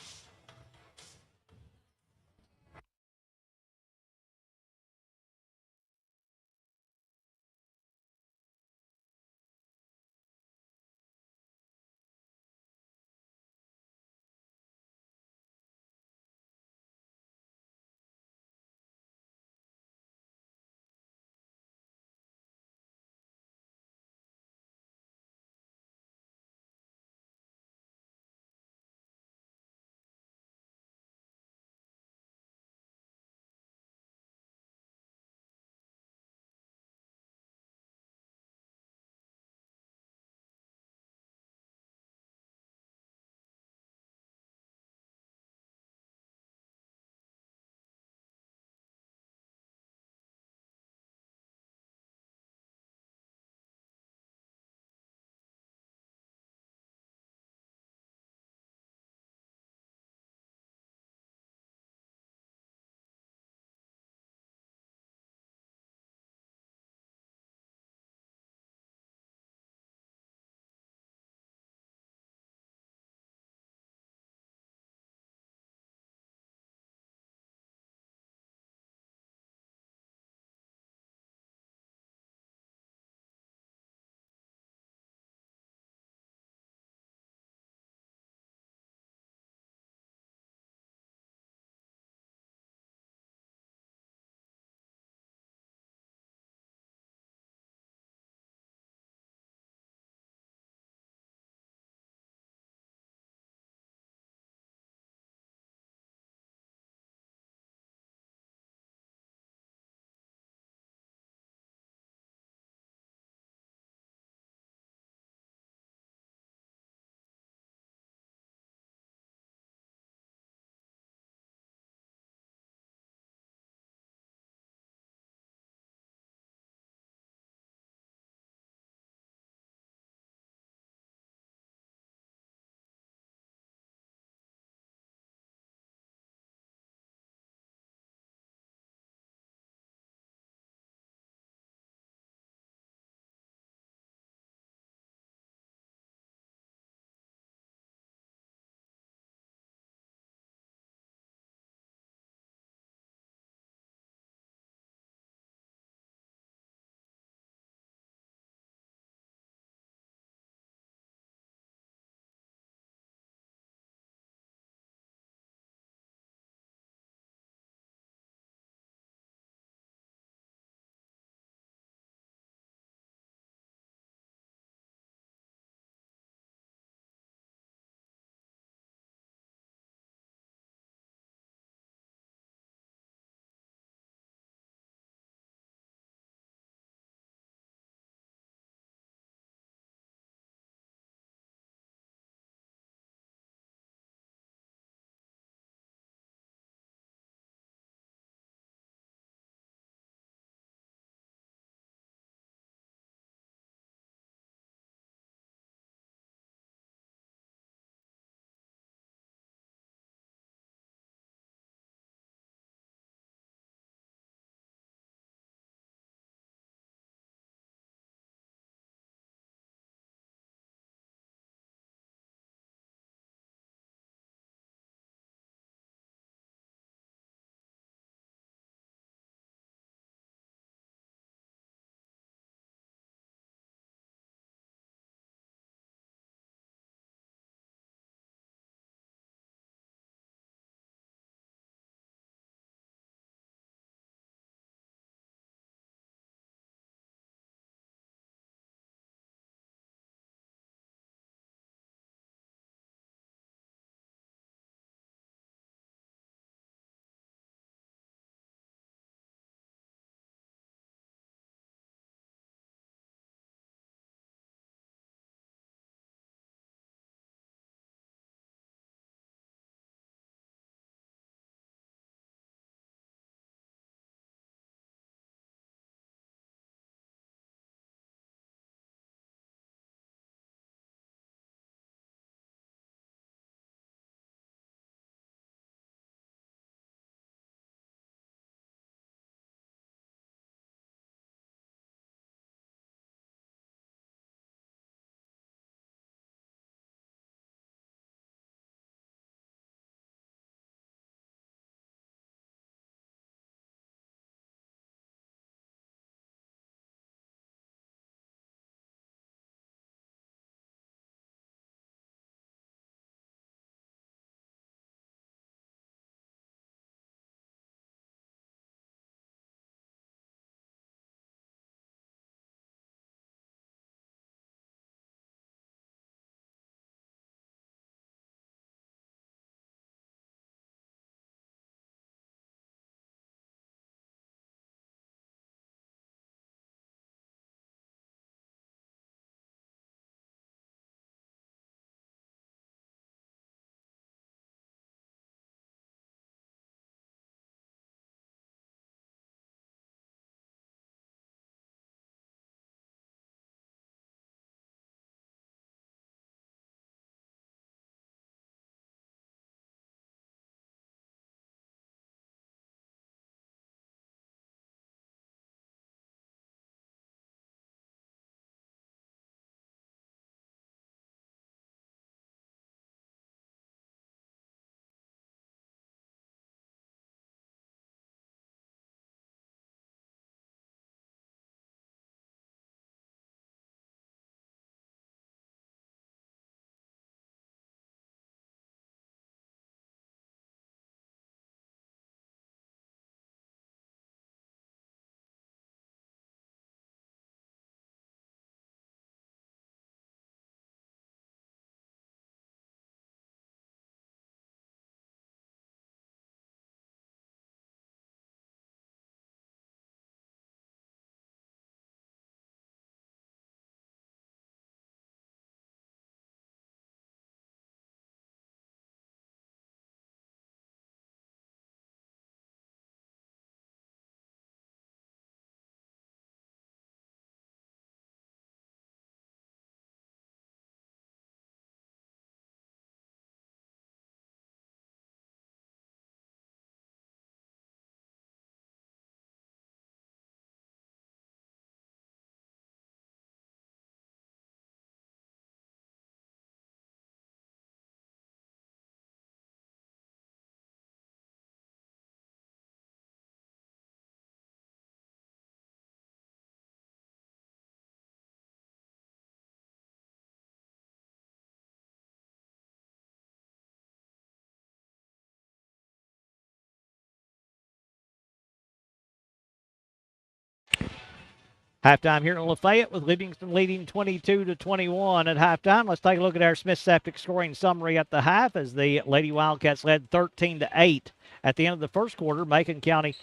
Halftime here in Lafayette with Livingston leading 22-21 at halftime. Let's take a look at our Smith Septic scoring summary at the half as the Lady Wildcats led 13-8 at the end of the first quarter. Macon County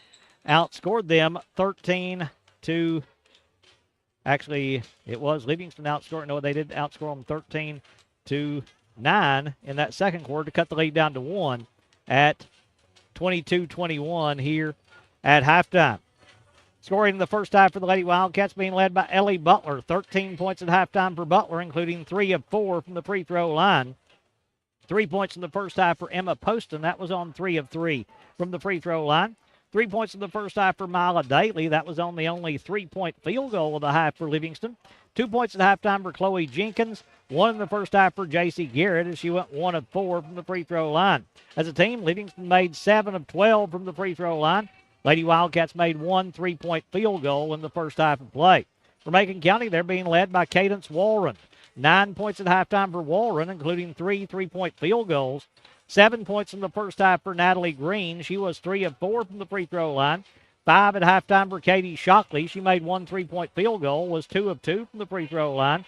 outscored them 13 to. Actually, it was Livingston outscored. No, they did outscore them 13-9 in that second quarter to cut the lead down to 1 at 22-21 here at halftime. Scoring in the first half for the Lady Wildcats being led by Ellie Butler. 13 points at halftime for Butler, including 3 of 4 from the free throw line. 3 points in the first half for Emma Poston. That was on 3 of 3 from the free throw line. 3 points in the first half for Mila Daly. That was on the only 3-point field goal of the half for Livingston. 2 points at halftime for Chloe Jenkins. 1 in the first half for J.C. Garrett as she went 1 of 4 from the free throw line. As a team, Livingston made 7 of 12 from the free throw line. Lady Wildcats made 1 3-point field goal in the first half of play. For Macon County, they're being led by Cadence Walren. 9 points at halftime for Walren, including 3 3-point field goals. 7 points in the first half for Natalie Green. She was 3 of 4 from the free throw line. 5 at halftime for Katie Shockley. She made 1 3-point field goal, was 2 of 2 from the free throw line.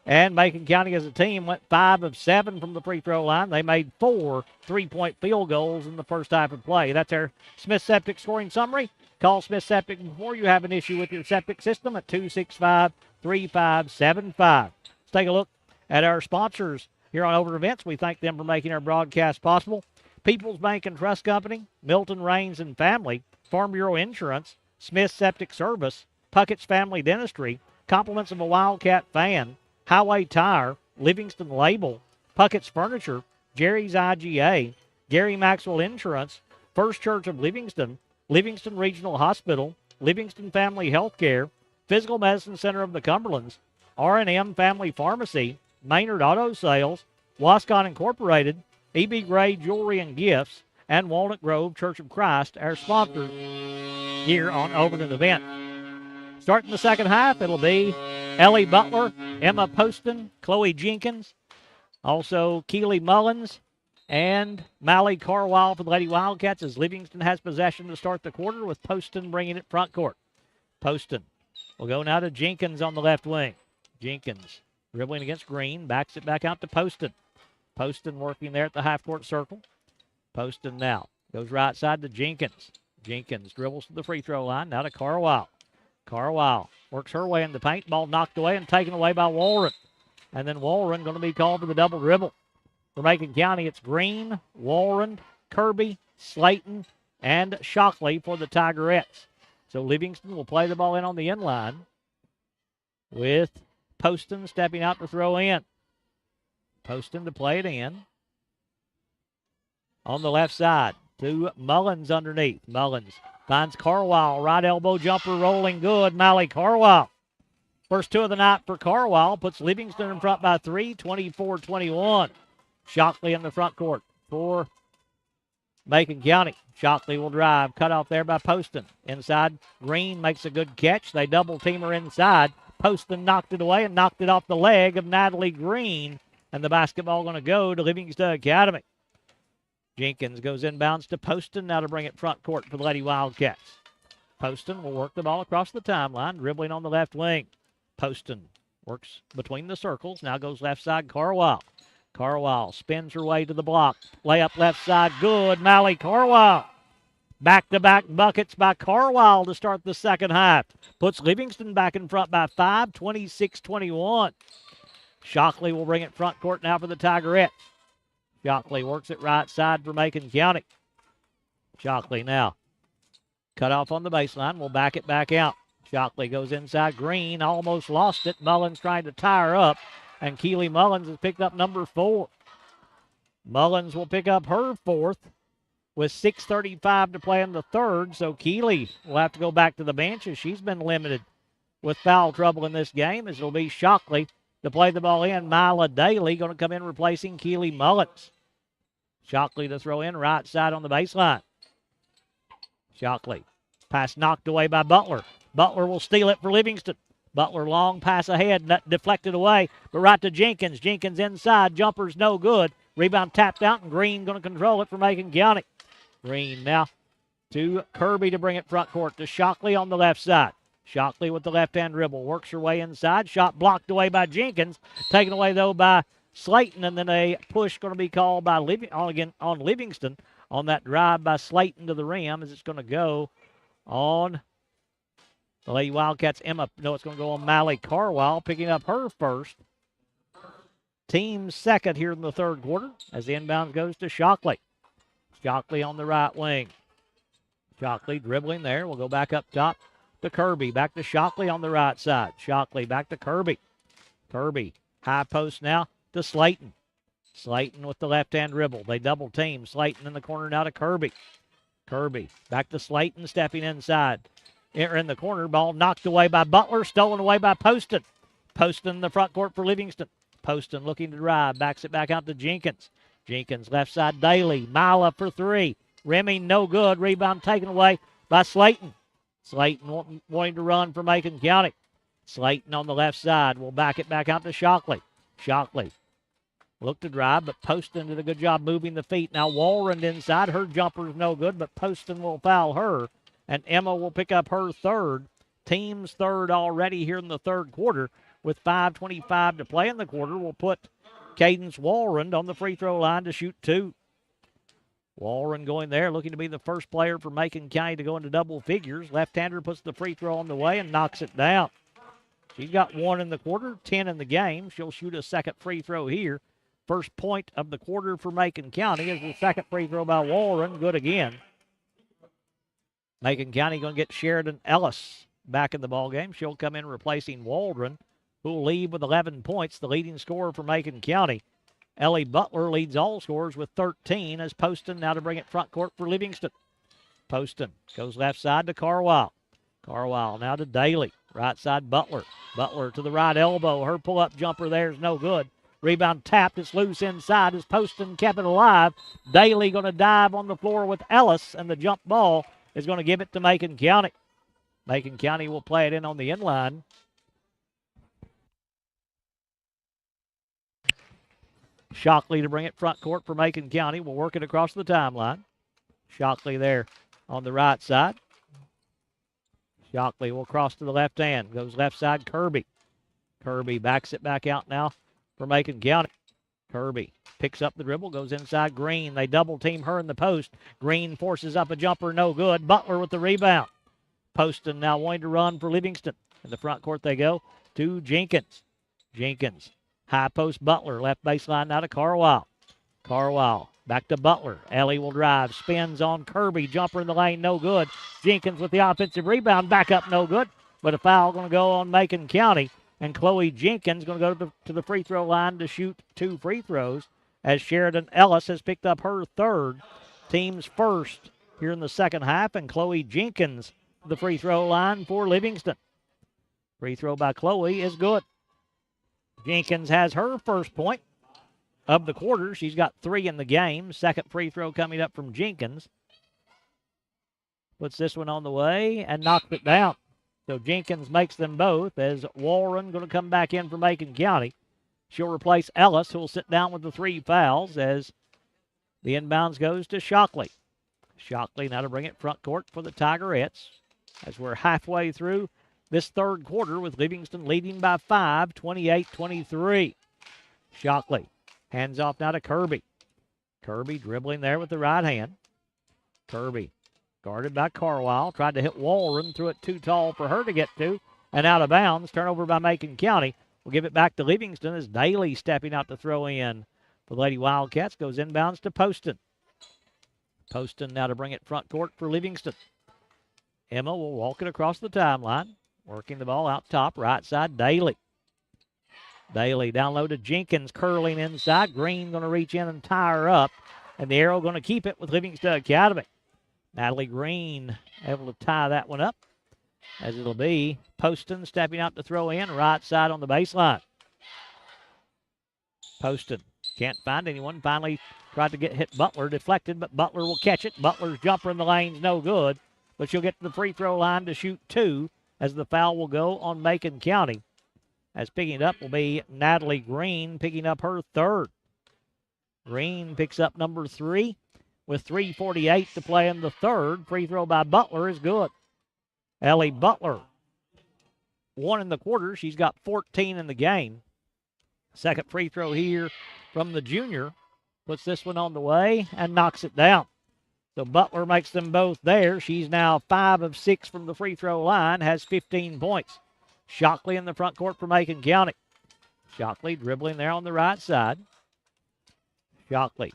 And Macon County as a team went 5 of 7 from the free throw line. They made 4 3-point field goals in the first half of play. That's our Smith Septic scoring summary. Call Smith Septic before you have an issue with your septic system at 265-3575. Let's take a look at our sponsors here on Over Events. We thank them for making our broadcast possible. People's Bank and Trust Company, Milton Rains and Family, Farm Bureau Insurance, Smith Septic Service, Puckett's Family Dentistry, compliments of a Wildcat fan, Highway Tire, Livingston Label, Puckett's Furniture, Jerry's IGA, Gary Maxwell Insurance, First Church of Livingston, Livingston Regional Hospital, Livingston Family Healthcare, Physical Medicine Center of the Cumberlands, R&M Family Pharmacy, Maynard Auto Sales, Wascon Incorporated, E.B. Gray Jewelry and Gifts, and Walnut Grove Church of Christ, our sponsors here on Overton Event. Starting the second half, it'll be Ellie Butler, Emma Poston, Chloe Jenkins, also Keely Mullins, and Mally Carwile for the Lady Wildcats as Livingston has possession to start the quarter with Poston bringing it front court. Poston will go now to Jenkins on the left wing. Jenkins dribbling against Green, backs it back out to Poston. Poston working there at the half-court circle. Poston now goes right side to Jenkins. Jenkins dribbles to the free throw line, now to Carwile. Carwile works her way in the paint. Ball knocked away and taken away by Walren. And then Walren going to be called for the double dribble. For Macon County, it's Green, Walren, Kirby, Slayton, and Shockley for the Tigerettes. So Livingston will play the ball in on the end line with Poston stepping out to throw in. Poston to play it in. On the left side to Mullins underneath. Mullins finds Carwile, right elbow jumper rolling good. Mally Carwile. First 2 of the night for Carwile. Puts Livingston in front by 3, 24-21. Shockley in the front court for Macon County. Shockley will drive. Cut off there by Poston. Inside, Green makes a good catch. They double team her inside. Poston knocked it away and knocked it off the leg of Natalie Green. And the basketball going to go to Livingston Academy. Jenkins goes inbounds to Poston now to bring it front court for the Lady Wildcats. Poston will work the ball across the timeline, dribbling on the left wing. Poston works between the circles, now goes left side Carwile. Carwile spins her way to the block. Layup left side, good. Mally Carwile. Back-to-back buckets by Carwile to start the second half. Puts Livingston back in front by 5, 26-21. Shockley will bring it front court now for the Tigerettes. Shockley works it right side for Macon County. Shockley now cut off on the baseline. Will back it back out. Shockley goes inside. Green almost lost it. Mullins trying to tie her up. And Keely Mullins has picked up number 4. Mullins will pick up her 4th with 6:35 to play in the third. So Keely will have to go back to the bench as she's been limited with foul trouble in this game. As it'll be Shockley to play the ball in. Mila Daly going to come in replacing Keely Mullins. Shockley to throw in right side on the baseline. Shockley. Pass knocked away by Butler. Butler will steal it for Livingston. Butler long pass ahead, deflected away, but right to Jenkins. Jenkins inside. Jumper's no good. Rebound tapped out, and Green going to control it for Macon County. Green now to Kirby to bring it front court to Shockley on the left side. Shockley with the left-hand dribble. Works her way inside. Shot blocked away by Jenkins. Taken away, though, by Slayton. And then a push going to be called by on Livingston on that drive by Slayton to the rim, as it's going to go on the Lady Wildcats. Emma, no, it's going to go on Mally Carwile, picking up her first. Team second here in the third quarter as the inbound goes to Shockley. Shockley on the right wing. Shockley dribbling there. We'll go back up top to Kirby. Back to Shockley on the right side. Shockley back to Kirby. Kirby, high post now to Slayton. Slayton with the left-hand dribble. They double team. Slayton in the corner now to Kirby. Kirby back to Slayton, stepping inside. In the corner, ball knocked away by Butler, stolen away by Poston. Poston in the front court for Livingston. Poston looking to drive, backs it back out to Jenkins. Jenkins left side Daly. Mila for three. Remy no good. Rebound taken away by Slayton. Slayton wanting to run for Macon County. Slayton on the left side will back it back out to Shockley. Shockley looked to drive, but Poston did a good job moving the feet. Now Walrond inside. Her jumper is no good, but Poston will foul her. And Emma will pick up her third. Team's third already here in the third quarter. With 5:25 to play in the quarter, we'll put Cadence Walrond on the free throw line to shoot two. Walrond going there, looking to be the first player for Macon County to go into double figures. Left-hander puts the free throw on the way and knocks it down. She's got 1 in the quarter, 10 in the game. She'll shoot a second free throw here. First point of the quarter for Macon County is the second free throw by Walrond. Good again. Macon County going to get Sheridan Ellis back in the ballgame. She'll come in replacing Waldron, who will lead with 11 points, the leading scorer for Macon County. Ellie Butler leads all scorers with 13 as Poston now to bring it front court for Livingston. Poston goes left side to Carwile. Carwile now to Daly. Right side Butler. Butler to the right elbow. Her pull-up jumper there is no good. Rebound tapped. It's loose inside as Poston kept it alive. Daly going to dive on the floor with Ellis, and the jump ball is going to give it to Macon County. Macon County will play it in on the inline. Shockley to bring it front court for Macon County. We'll work it across the timeline. Shockley there on the right side. Shockley will cross to the left hand. Goes left side, Kirby. Kirby backs it back out now for Macon County. Kirby picks up the dribble, goes inside Green. They double team her in the post. Green forces up a jumper, no good. Butler with the rebound. Poston now wanting to run for Livingston. In the front court they go to Jenkins. Jenkins. High post Butler. Left baseline now to Carwile. Carwile back to Butler. Ellie will drive. Spins on Kirby. Jumper in the lane. No good. Jenkins with the offensive rebound. Back up. No good. But a foul going to go on Macon County. And Chloe Jenkins going to go to the free throw line to shoot 2 free throws as Sheridan Ellis has picked up her third. Team's first here in the second half. And Chloe Jenkins the free throw line for Livingston. Free throw by Chloe is good. Jenkins has her first point of the quarter. She's got 3 in the game. Second free throw coming up from Jenkins. Puts this one on the way and knocks it down. So Jenkins makes them both as Warren going to come back in for Macon County. She'll replace Ellis, who will sit down with the 3 fouls as the inbounds goes to Shockley. Shockley now to bring it front court for the Tigerettes as we're halfway through this third quarter with Livingston leading by 5, 28-23. Shockley hands off now to Kirby. Kirby dribbling there with the right hand. Kirby guarded by Carwile. Tried to hit Walren. Threw it too tall for her to get to. And out of bounds. Turnover by Macon County. We'll give it back to Livingston as Daly stepping out to throw in. The Lady Wildcats goes inbounds to Poston. Poston now to bring it front court for Livingston. Emma will walk it across the timeline. Working the ball out top, right side, Daly. Daly down low to Jenkins, curling inside. Green going to reach in and tie her up. And the arrow going to keep it with Livingston Academy. Natalie Green able to tie that one up. As it'll be Poston stepping out to throw in, right side on the baseline. Poston can't find anyone. Finally tried to get hit Butler, deflected, but Butler will catch it. Butler's jumper in the lane's no good. But she'll get to the free throw line to shoot 2. As the foul will go on Macon County. As picking it up will be Natalie Green, picking up her third. Green picks up number 3 with 3:48 to play in the third. Free throw by Butler is good. Ellie Butler 1 in the quarter. She's got 14 in the game. Second free throw here from the junior. Puts this one on the way and knocks it down. So Butler makes them both there. She's now 5 of 6 from the free throw line, has 15 points. Shockley in the front court for Macon County. Shockley dribbling there on the right side. Shockley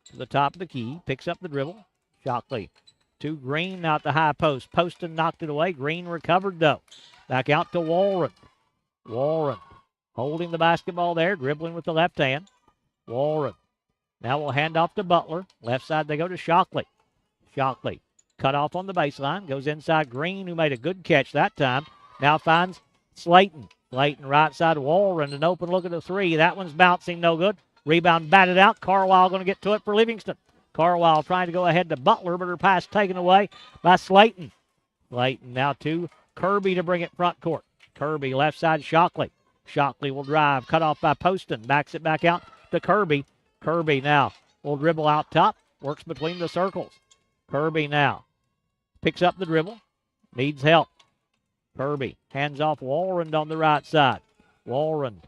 to the top of the key, picks up the dribble. Shockley to Green, now at the high post. Poston knocked it away. Green recovered, though. Back out to Walren. Walren holding the basketball there, dribbling with the left hand. Walren. Now we'll hand off to Butler. Left side they go to Shockley. Shockley cut off on the baseline. Goes inside Green, who made a good catch that time. Now finds Slayton. Slayton right side Walren. An open look at the three. That one's bouncing, no good. Rebound batted out. Carwile going to get to it for Livingston. Carwile trying to go ahead to Butler, but her pass taken away by Slayton. Slayton now to Kirby to bring it front court. Kirby left side Shockley. Shockley will drive. Cut off by Poston. Backs it back out to Kirby. Kirby now will dribble out top. Works between the circles. Kirby now picks up the dribble. Needs help. Kirby hands off Walrond on the right side. Walrond,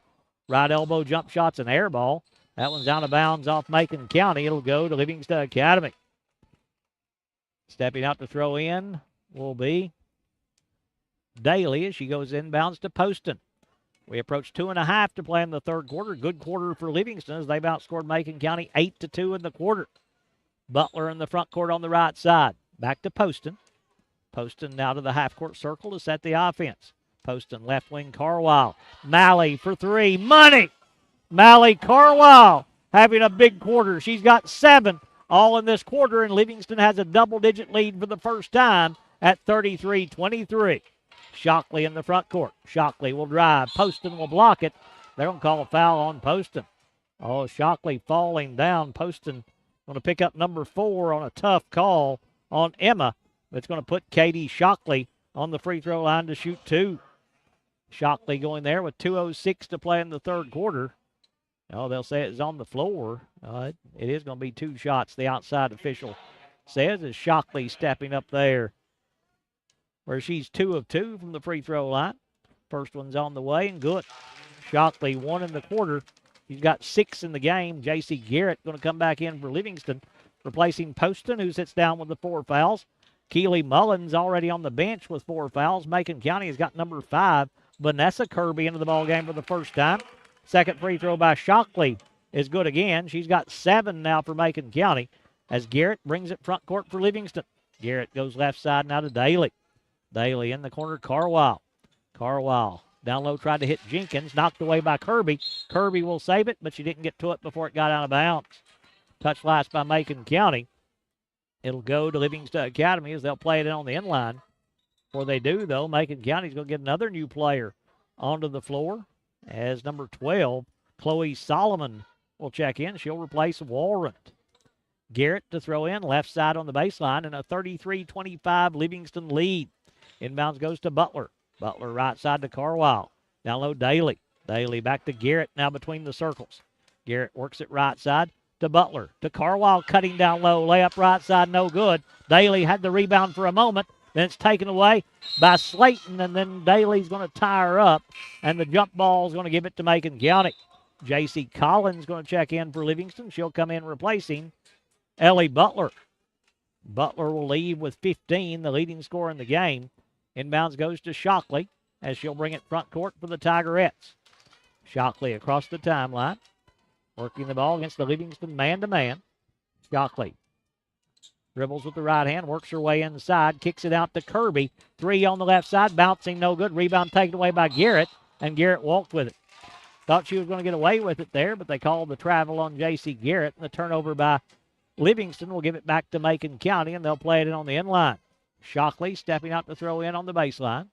right elbow jump shots and air ball. That one's out of bounds off Macon County. It'll go to Livingston Academy. Stepping out to throw in will be Daly as she goes inbounds to Poston. We approach 2.5 to play in the third quarter. Good quarter for Livingston as they've outscored Macon County 8-2 in the quarter. Butler in the front court on the right side. Back to Poston. Poston now to the half-court circle to set the offense. Poston left wing Carwile. Malley for three. Money! Malley Carwile having a big quarter. She's got 7 all in this quarter, and Livingston has a double-digit lead for the first time at 33-23. Shockley in the front court. Shockley will drive. Poston will block it. They're going to call a foul on Poston. Oh, Shockley falling down. Poston going to pick up number 4 on a tough call on Emma. It's going to put Katie Shockley on the free throw line to shoot 2. Shockley going there with 2:06 to play in the third quarter. Oh, they'll say it's on the floor. It is going to be 2 shots, the outside official says, as Shockley stepping up there where she's 2 of 2 from the free throw line. First one's on the way and good. Shockley 1 in the quarter. He's got 6 in the game. J.C. Garrett going to come back in for Livingston, replacing Poston, who sits down with the 4 fouls. Keely Mullins already on the bench with 4 fouls. Macon County has got number 5, Vanessa Kirby, into the ball game for the first time. Second free throw by Shockley is good again. She's got 7 now for Macon County as Garrett brings it front court for Livingston. Garrett goes left side now to Daly. Daly in the corner, Carwile. Carwile down low tried to hit Jenkins, knocked away by Kirby. Kirby will save it, but she didn't get to it before it got out of bounds. Touch last by Macon County. It'll go to Livingston Academy as they'll play it in on the inline. Before they do, though, Macon County's going to get another new player onto the floor as number 12, Chloe Solomon, will check in. She'll replace Walrond. Garrett to throw in, left side on the baseline, and a 33-25 Livingston lead. Inbounds goes to Butler. Butler right side to Carwile. Down low, Daly. Daly back to Garrett, now between the circles. Garrett works it right side to Butler. To Carwile, cutting down low. Layup right side, no good. Daly had the rebound for a moment. Then it's taken away by Slayton, and then Daly's going to tie her up, and the jump ball is going to give it to Macon County. J.C. Collins going to check in for Livingston. She'll come in replacing Ellie Butler. Butler will leave with 15, the leading scorer in the game. Inbounds goes to Shockley as she'll bring it front court for the Tigerettes. Shockley across the timeline, working the ball against the Livingston man-to-man. Shockley dribbles with the right hand, works her way inside, kicks it out to Kirby. 3 on the left side, bouncing, no good. Rebound taken away by Garrett, and Garrett walked with it. Thought she was going to get away with it there, but they called the travel on J.C. Garrett, and the turnover by Livingston will give it back to Macon County, and they'll play it in on the inline. Shockley stepping out to throw in on the baseline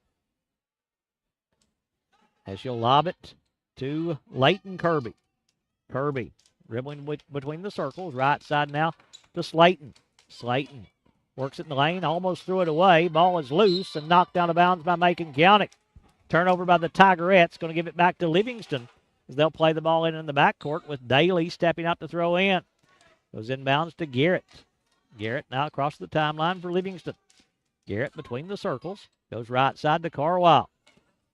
as she'll lob it to Leighton Kirby. Kirby dribbling between the circles, right side now to Slayton. Slayton works it in the lane, almost threw it away. Ball is loose and knocked out of bounds by Macon County. Turnover by the Tigerettes, going to give it back to Livingston as they'll play the ball in the backcourt with Daly stepping out to throw in. Goes inbounds to Garrett. Garrett now across the timeline for Livingston. Garrett between the circles. Goes right side to Carwile.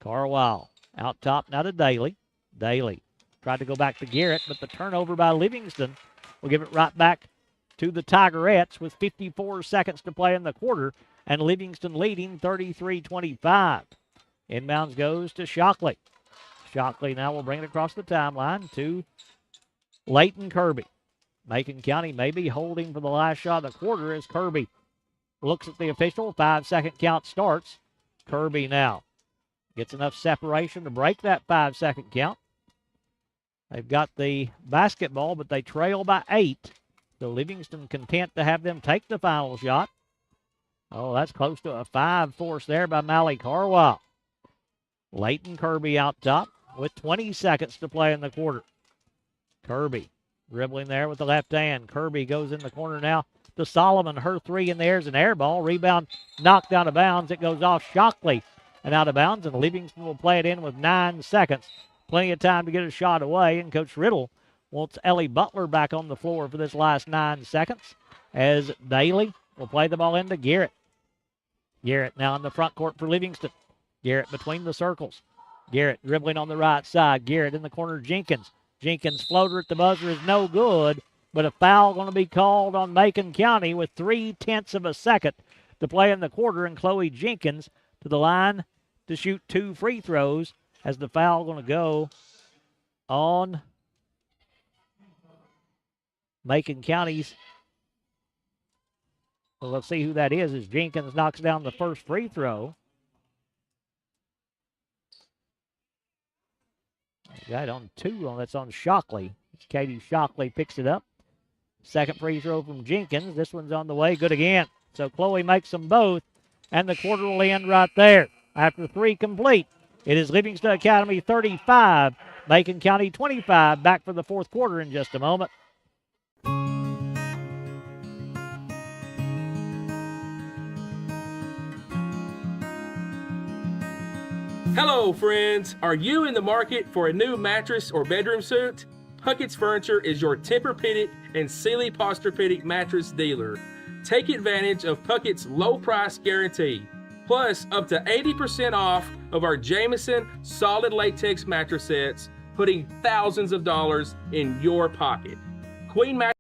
Carwile out top now to Daly. Daly tried to go back to Garrett, but the turnover by Livingston will give it right back to the Tigerettes with 54 seconds to play in the quarter, and Livingston leading 33-25. Inbounds goes to Shockley. Shockley now will bring it across the timeline to Leighton Kirby. Macon County may be holding for the last shot of the quarter as Kirby looks at the official. 5-second count starts. Kirby now gets enough separation to break that 5-second count. They've got the basketball, but they trail by 8. So Livingston content to have them take the final shot. Oh, that's close to a 5 force there by Mally Carwile. Leighton Kirby out top with 20 seconds to play in the quarter. Kirby dribbling there with the left hand. Kirby goes in the corner now to Solomon. Her three in the air is an air ball. Rebound knocked out of bounds. It goes off Shockley and out of bounds, and Livingston will play it in with 9 seconds. Plenty of time to get a shot away, and Coach Riddle wants Ellie Butler back on the floor for this last 9 seconds as Daly will play the ball into Garrett. Garrett now in the front court for Livingston. Garrett between the circles. Garrett dribbling on the right side. Garrett in the corner, Jenkins. Jenkins' floater at the buzzer is no good, but a foul going to be called on Macon County with 0.3 of a second to play in the quarter, and Chloe Jenkins to the line to shoot 2 free throws as the foul going to go on Macon County's. Well, let's see who that is as Jenkins knocks down the first free throw. Got it on 2. That's on Shockley. Katie Shockley picks it up. Second free throw from Jenkins. This one's on the way. Good again. So Chloe makes them both, and the quarter will end right there. After 3 complete, it is Livingston Academy 35, Macon County 25. Back for the fourth quarter in just a moment. Hello, friends. Are you in the market for a new mattress or bedroom suit? Puckett's Furniture is your Tempur-Pedic and Sealy Posturepedic mattress dealer. Take advantage of Puckett's low price guarantee, plus up to 80% off of our Jameson solid latex mattress sets, putting thousands of dollars in your pocket. Queen mattress.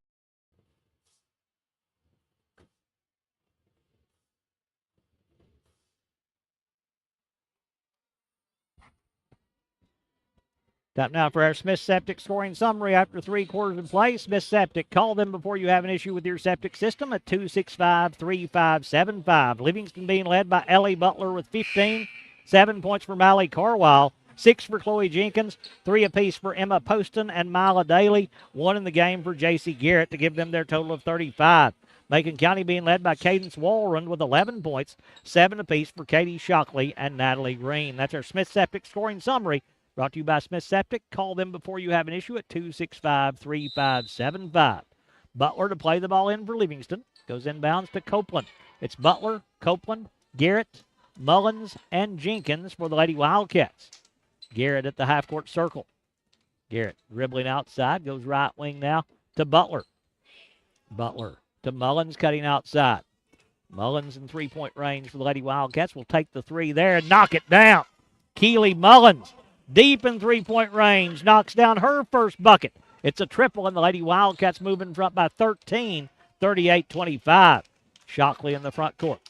Time now for our Smith Septic scoring summary after 3 quarters in play. Smith Septic, call them before you have an issue with your septic system at 265-3575. Livingston being led by Ellie Butler with 15. 7 points for Mally Carwile. 6 for Chloe Jenkins. 3 apiece for Emma Poston and Mila Daly. 1 in the game for J.C. Garrett to give them their total of 35. Macon County being led by Cadence Walrond with 11 points. 7 apiece for Katie Shockley and Natalie Green. That's our Smith Septic scoring summary. Brought to you by Smith Septic. Call them before you have an issue at 265-3575. Butler to play the ball in for Livingston. Goes inbounds to Copeland. It's Butler, Copeland, Garrett, Mullins, and Jenkins for the Lady Wildcats. Garrett at the half-court circle. Garrett dribbling outside. Goes right wing now to Butler. Butler to Mullins cutting outside. Mullins in three-point range for the Lady Wildcats. Will take the 3 there and knock it down. Keely Mullins. Deep in three-point range, knocks down her first bucket. It's a triple, and the Lady Wildcats move in front by 13, 38-25. Shockley in the front court.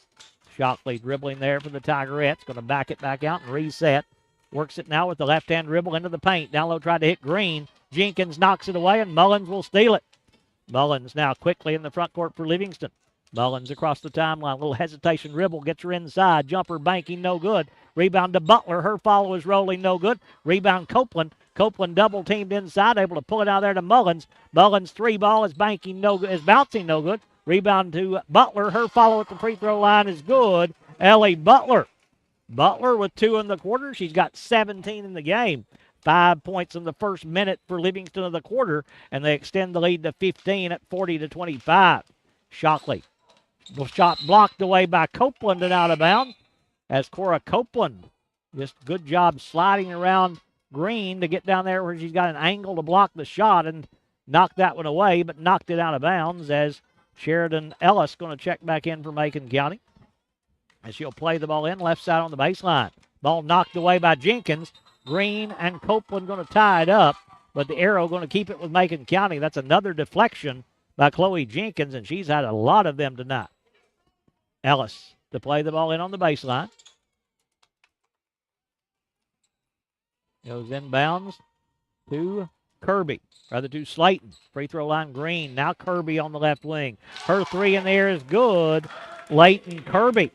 Shockley dribbling there for the Tigerettes. Going to back it back out and reset. Works it now with the left-hand dribble into the paint. Down low tried to hit Green. Jenkins knocks it away, and Mullins will steal it. Mullins now quickly in the front court for Livingston. Mullins across the timeline. A little hesitation dribble. Gets her inside. Jumper banking, no good. Rebound to Butler. Her follow is rolling, no good. Rebound Copeland. Copeland double teamed inside, able to pull it out there to Mullins. Mullins 3 ball is banking, no good, is bouncing, no good. Rebound to Butler. Her follow at the free throw line is good. Ellie Butler. Butler with 2 in the quarter. She's got 17 in the game. 5 points in the first minute for Livingston of the quarter, and they extend the lead to 15 at 40-25. Shockley. Shot blocked away by Copeland and out of bounds. As Cora Copeland, just good job sliding around Green to get down there where she's got an angle to block the shot and knock that one away, but knocked it out of bounds as Sheridan Ellis going to check back in for Macon County. As she'll play the ball in, left side on the baseline. Ball knocked away by Jenkins. Green and Copeland going to tie it up, but the Arrow going to keep it with Macon County. That's another deflection by Chloe Jenkins, and she's had a lot of them tonight. Ellis to play the ball in on the baseline. Goes inbounds to Kirby, rather to Slayton. Free throw line Green. Now Kirby on the left wing. Her three in the air is good. Leighton Kirby.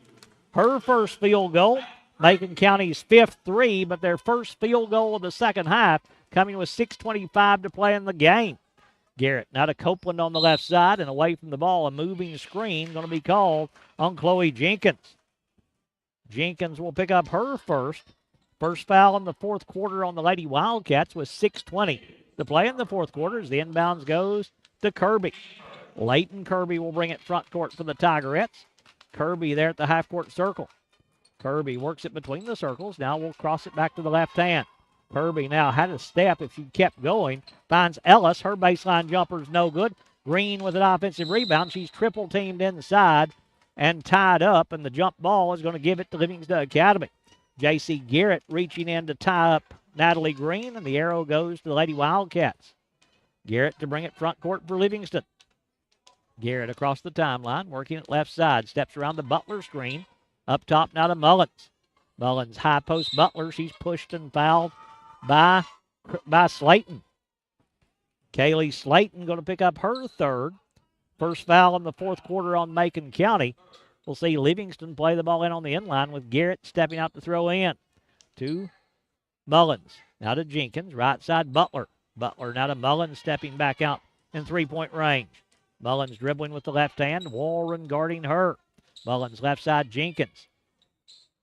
Her first field goal. Macon County's fifth three, but their first field goal of the second half, coming with 6:25 to play in the game. Garrett now to Copeland on the left side and away from the ball. A moving screen going to be called on Chloe Jenkins. Jenkins will pick up her first. First foul in the fourth quarter on the Lady Wildcats with 6:20 to play in the fourth quarter as the inbounds goes to Kirby. Leighton Kirby will bring it front court for the Tigerettes. Kirby there at the half-court circle. Kirby works it between the circles. Now we'll cross it back to the left hand. Kirby now had a step if she kept going. Finds Ellis. Her baseline jumper's no good. Green with an offensive rebound. She's triple teamed inside and tied up, and the jump ball is going to give it to Livingston Academy. J.C. Garrett reaching in to tie up Natalie Green, and the arrow goes to the Lady Wildcats. Garrett to bring it front court for Livingston. Garrett across the timeline, working it left side. Steps around the Butler screen. Up top now to Mullins. Mullins high post Butler. She's pushed and fouled by Slayton. Kaylee Slayton going to pick up her third. First foul in the fourth quarter on Macon County. We'll see Livingston play the ball in on the inline with Garrett stepping out to throw in. To Mullins. Now to Jenkins. Right side Butler. Butler now to Mullins stepping back out in three-point range. Mullins dribbling with the left hand. Warren guarding her. Mullins left side Jenkins.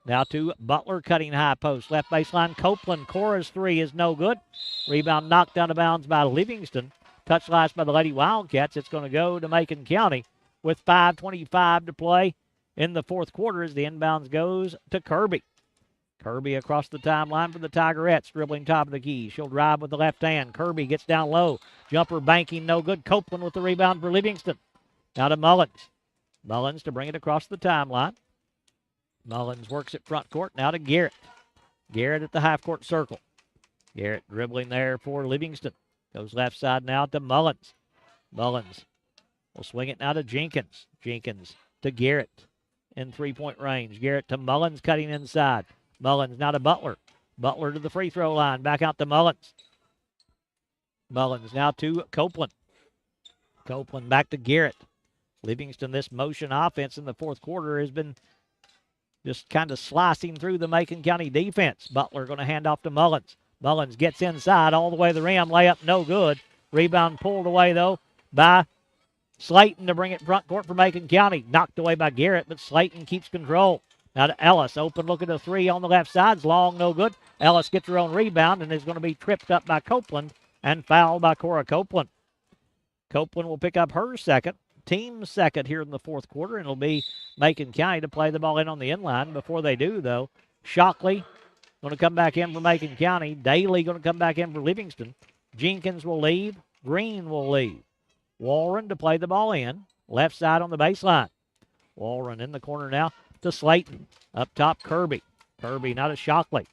Now to Butler cutting high post. Left baseline Copeland. Cora's three is no good. Rebound knocked out of bounds by Livingston. Touch last by the Lady Wildcats. It's going to go to Macon County with 5:25 to play in the fourth quarter as the inbounds goes to Kirby. Kirby across the timeline for the Tigerettes, dribbling top of the key. She'll drive with the left hand. Kirby gets down low. Jumper banking, no good. Copeland with the rebound for Livingston. Now to Mullins. Mullins to bring it across the timeline. Mullins works it front court. Now to Garrett. Garrett at the half-court circle. Garrett dribbling there for Livingston. Goes left side now to Mullins. Mullins will swing it now to Jenkins. Jenkins to Garrett in three-point range. Garrett to Mullins cutting inside. Mullins now to Butler. Butler to the free throw line. Back out to Mullins. Mullins now to Copeland. Copeland back to Garrett. Livingston, this motion offense in the fourth quarter has been just kind of slicing through the Macon County defense. Butler going to hand off to Mullins. Mullins gets inside all the way to the rim. Layup no good. Rebound pulled away, though, by Slayton to bring it front court for Macon County. Knocked away by Garrett, but Slayton keeps control. Now to Ellis. Open look at a three on the left side. It's long, no good. Ellis gets her own rebound and is going to be tripped up by Copeland and fouled by Cora Copeland. Copeland will pick up her second. Team second here in the fourth quarter, and it'll be Macon County to play the ball in on the inline. Before they do, though, Shockley going to come back in for Macon County. Daly going to come back in for Livingston. Jenkins will leave. Green will leave. Warren to play the ball in. Left side on the baseline. Warren in the corner now to Slayton. Up top, Kirby. Kirby now to Shockley.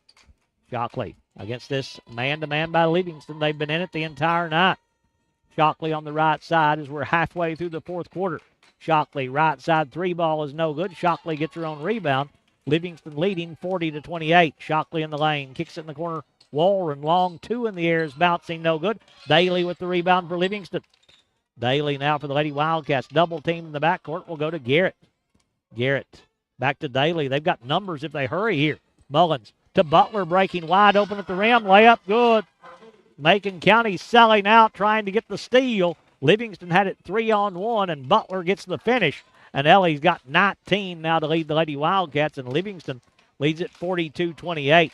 Shockley against this man-to-man by Livingston. They've been in it the entire night. Shockley on the right side as we're halfway through the fourth quarter. Shockley, right side three ball is no good. Shockley gets her own rebound. Livingston leading 40-28. Shockley in the lane, kicks it in the corner. Warren, long two in the air is bouncing, no good. Daly with the rebound for Livingston. Daly now for the Lady Wildcats. Double team in the backcourt will go to Garrett. Garrett back to Daly. They've got numbers if they hurry here. Mullins to Butler, breaking wide open at the rim. Layup good. Macon County selling out, trying to get the steal. Livingston had it 3-on-1, and Butler gets the finish. And Ellie's got 19 now to lead the Lady Wildcats, and Livingston leads it 42-28.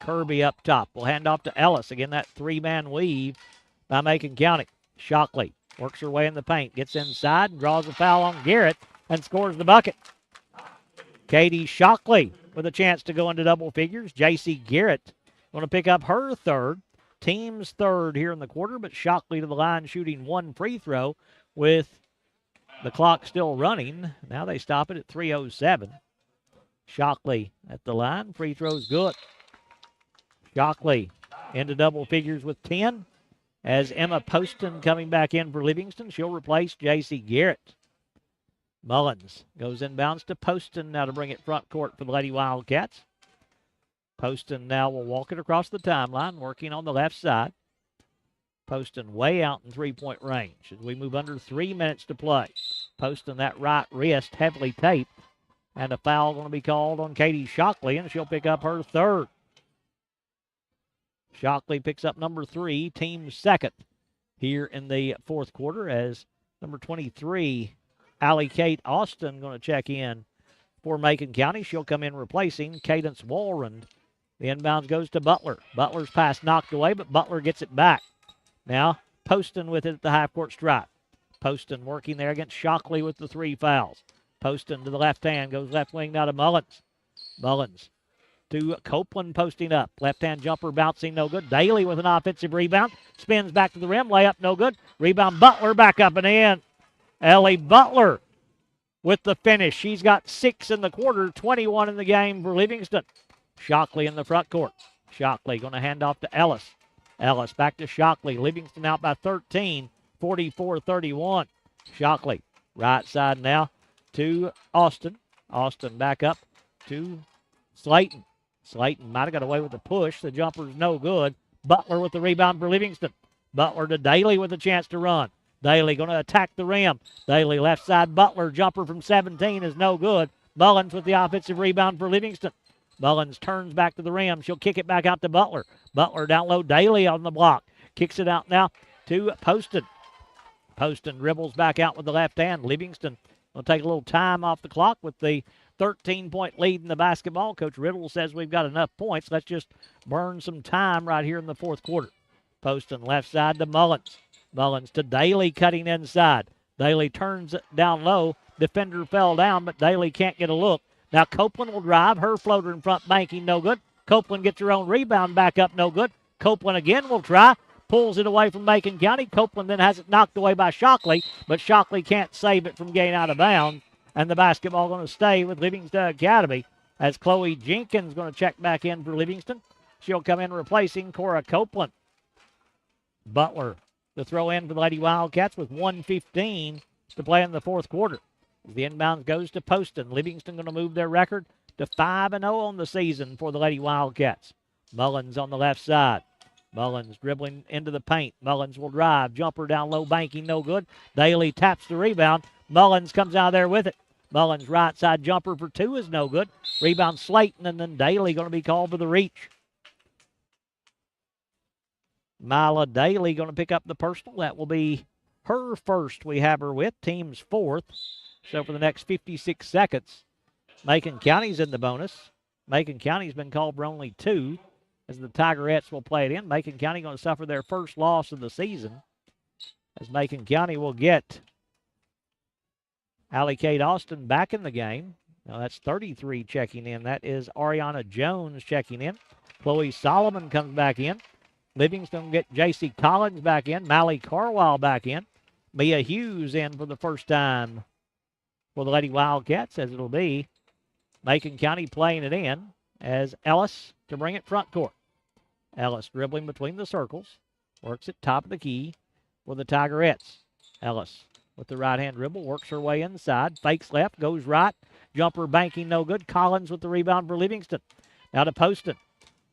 Kirby up top. Will hand off to Ellis. Again, that three-man weave by Macon County. Shockley works her way in the paint, gets inside, and draws a foul on Garrett, and scores the bucket. Katie Shockley with a chance to go into double figures. J.C. Garrett going to pick up her third. Team's third here in the quarter, but Shockley to the line shooting one free throw with the clock still running. Now they stop it at 3:07. Shockley at the line. Free throw's good. Shockley into double figures with 10 as Emma Poston coming back in for Livingston. She'll replace J.C. Garrett. Mullins goes inbounds to Poston now to bring it front court for the Lady Wildcats. Poston now will walk it across the timeline, working on the left side. Poston way out in three-point range as we move under 3 minutes to play. Poston, that right wrist heavily taped, and a foul going to be called on Katie Shockley, and she'll pick up her third. Shockley picks up number 3, team second here in the fourth quarter as number 23, Allie Kate Austin, going to check in for Macon County. She'll come in replacing Cadence Walrond. The inbounds goes to Butler. Butler's pass knocked away, but Butler gets it back. Now, Poston with it at the half-court stripe. Poston working there against Shockley with the 3 fouls. Poston to the left hand, goes left wing now to Mullins. Mullins to Copeland posting up. Left-hand jumper bouncing, no good. Daly with an offensive rebound. Spins back to the rim, layup, no good. Rebound, Butler back up and in. Ellie Butler with the finish. She's got 6 in the quarter, 21 in the game for Livingston. Shockley in the front court. Shockley going to hand off to Ellis. Ellis back to Shockley. Livingston out by 13, 44-31. Shockley right side now to Austin. Austin back up to Slayton. Slayton might have got away with the push. The jumper's no good. Butler with the rebound for Livingston. Butler to Daly with a chance to run. Daly going to attack the rim. Daly left side. Butler jumper from 17 is no good. Mullins with the offensive rebound for Livingston. Mullins turns back to the rim. She'll kick it back out to Butler. Butler down low. Daly on the block. Kicks it out now to Poston. Poston dribbles back out with the left hand. Livingston will take a little time off the clock with the 13-point lead in the basketball. Coach Riddle says we've got enough points. Let's just burn some time right here in the fourth quarter. Poston left side to Mullins. Mullins to Daly cutting inside. Daly turns it down low. Defender fell down, but Daly can't get a look. Now Copeland will drive. Her floater in front banking, no good. Copeland gets her own rebound back up, no good. Copeland again will try. Pulls it away from Macon County. Copeland then has it knocked away by Shockley, but Shockley can't save it from getting out of bounds. And the basketball going to stay with Livingston Academy as Chloe Jenkins going to check back in for Livingston. She'll come in replacing Cora Copeland. Butler, the throw in for the Lady Wildcats with 1:15 to play in the fourth quarter. The inbound goes to Poston. Livingston going to move their record to 5-0 on the season for the Lady Wildcats. Mullins on the left side. Mullins dribbling into the paint. Mullins will drive. Jumper down low, banking, no good. Daly taps the rebound. Mullins comes out there with it. Mullins right side jumper for 2 is no good. Rebound Slayton, and then Daly going to be called for the reach. Mila Daly going to pick up the personal. That will be her first we have her with. Team's fourth. So for the next 56 seconds, Macon County's in the bonus. Macon County's been called for only 2 as the Tigerettes will play it in. Macon County going to suffer their first loss of the season as Macon County will get Allie Kate Austin back in the game. Now that's 33 checking in. That is Ariana Jones checking in. Chloe Solomon comes back in. Livingston will get J.C. Collins back in. Mally Carwile back in. Mia Hughes in for the first time for the Lady Wildcats, as it'll be Macon County playing it in as Ellis to bring it front court. Ellis dribbling between the circles. Works at top of the key for the Tigerettes. Ellis with the right-hand dribble, works her way inside. Fakes left, goes right. Jumper banking, no good. Collins with the rebound for Livingston. Now to Poston.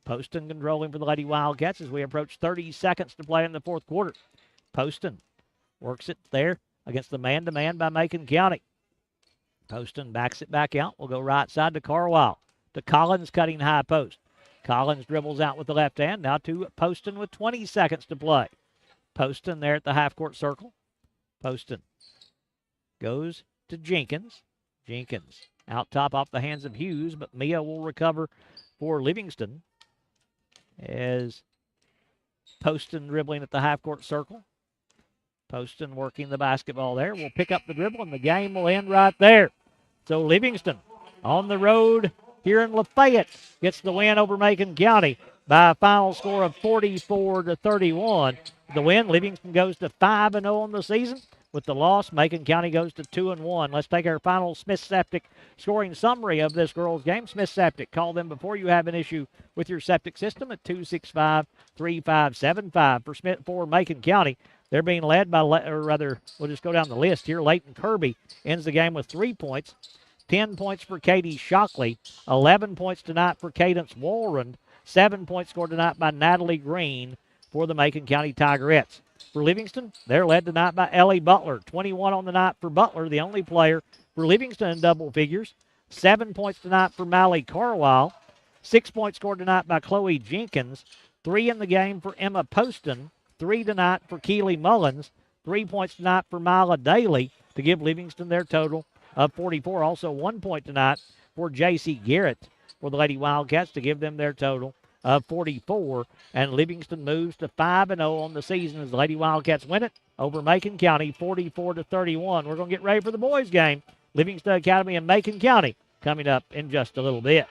Poston controlling for the Lady Wildcats as we approach 30 seconds to play in the fourth quarter. Poston works it there against the man-to-man by Macon County. Poston backs it back out. We'll go right side to Carwile. To Collins cutting high post. Collins dribbles out with the left hand. Now to Poston with 20 seconds to play. Poston there at the half-court circle. Poston goes to Jenkins. Jenkins out top off the hands of Hughes, but Mia will recover for Livingston as Poston dribbling at the half-court circle. Poston working the basketball there. Will pick up the dribble, and the game will end right there. So Livingston on the road here in Lafayette gets the win over Macon County by a final score of 44-31. The win, Livingston goes to 5-0 on the season. with the loss. Macon County goes to 2-1. Let's take our final Smith Septic scoring summary of this girls' game. Smith Septic, call them before you have an issue with your septic system at 265-3575. For Macon County, they're being led by, or rather, we'll just go down the list here. Leighton Kirby ends the game with 3 points. 10 points for Katie Shockley. 11 points tonight for Cadence Walrond. 7 points scored tonight by Natalie Green for the Macon County Tigerettes. For Livingston, they're led tonight by Ellie Butler. 21 on the night for Butler, the only player for Livingston in double figures. 7 points tonight for Mally Carlisle. 6 points scored tonight by Chloe Jenkins. 3 in the game for Emma Poston. 3 tonight for Keely Mullins. 3 points tonight for Mila Daly to give Livingston their total of 44. Also 1 point tonight for J.C. Garrett for the Lady Wildcats to give them their total of 44. And Livingston moves to 5-0 on the season as the Lady Wildcats win it over Macon County 44-31. We're going to get ready for the boys' game. Livingston Academy and Macon County coming up in just a little bit.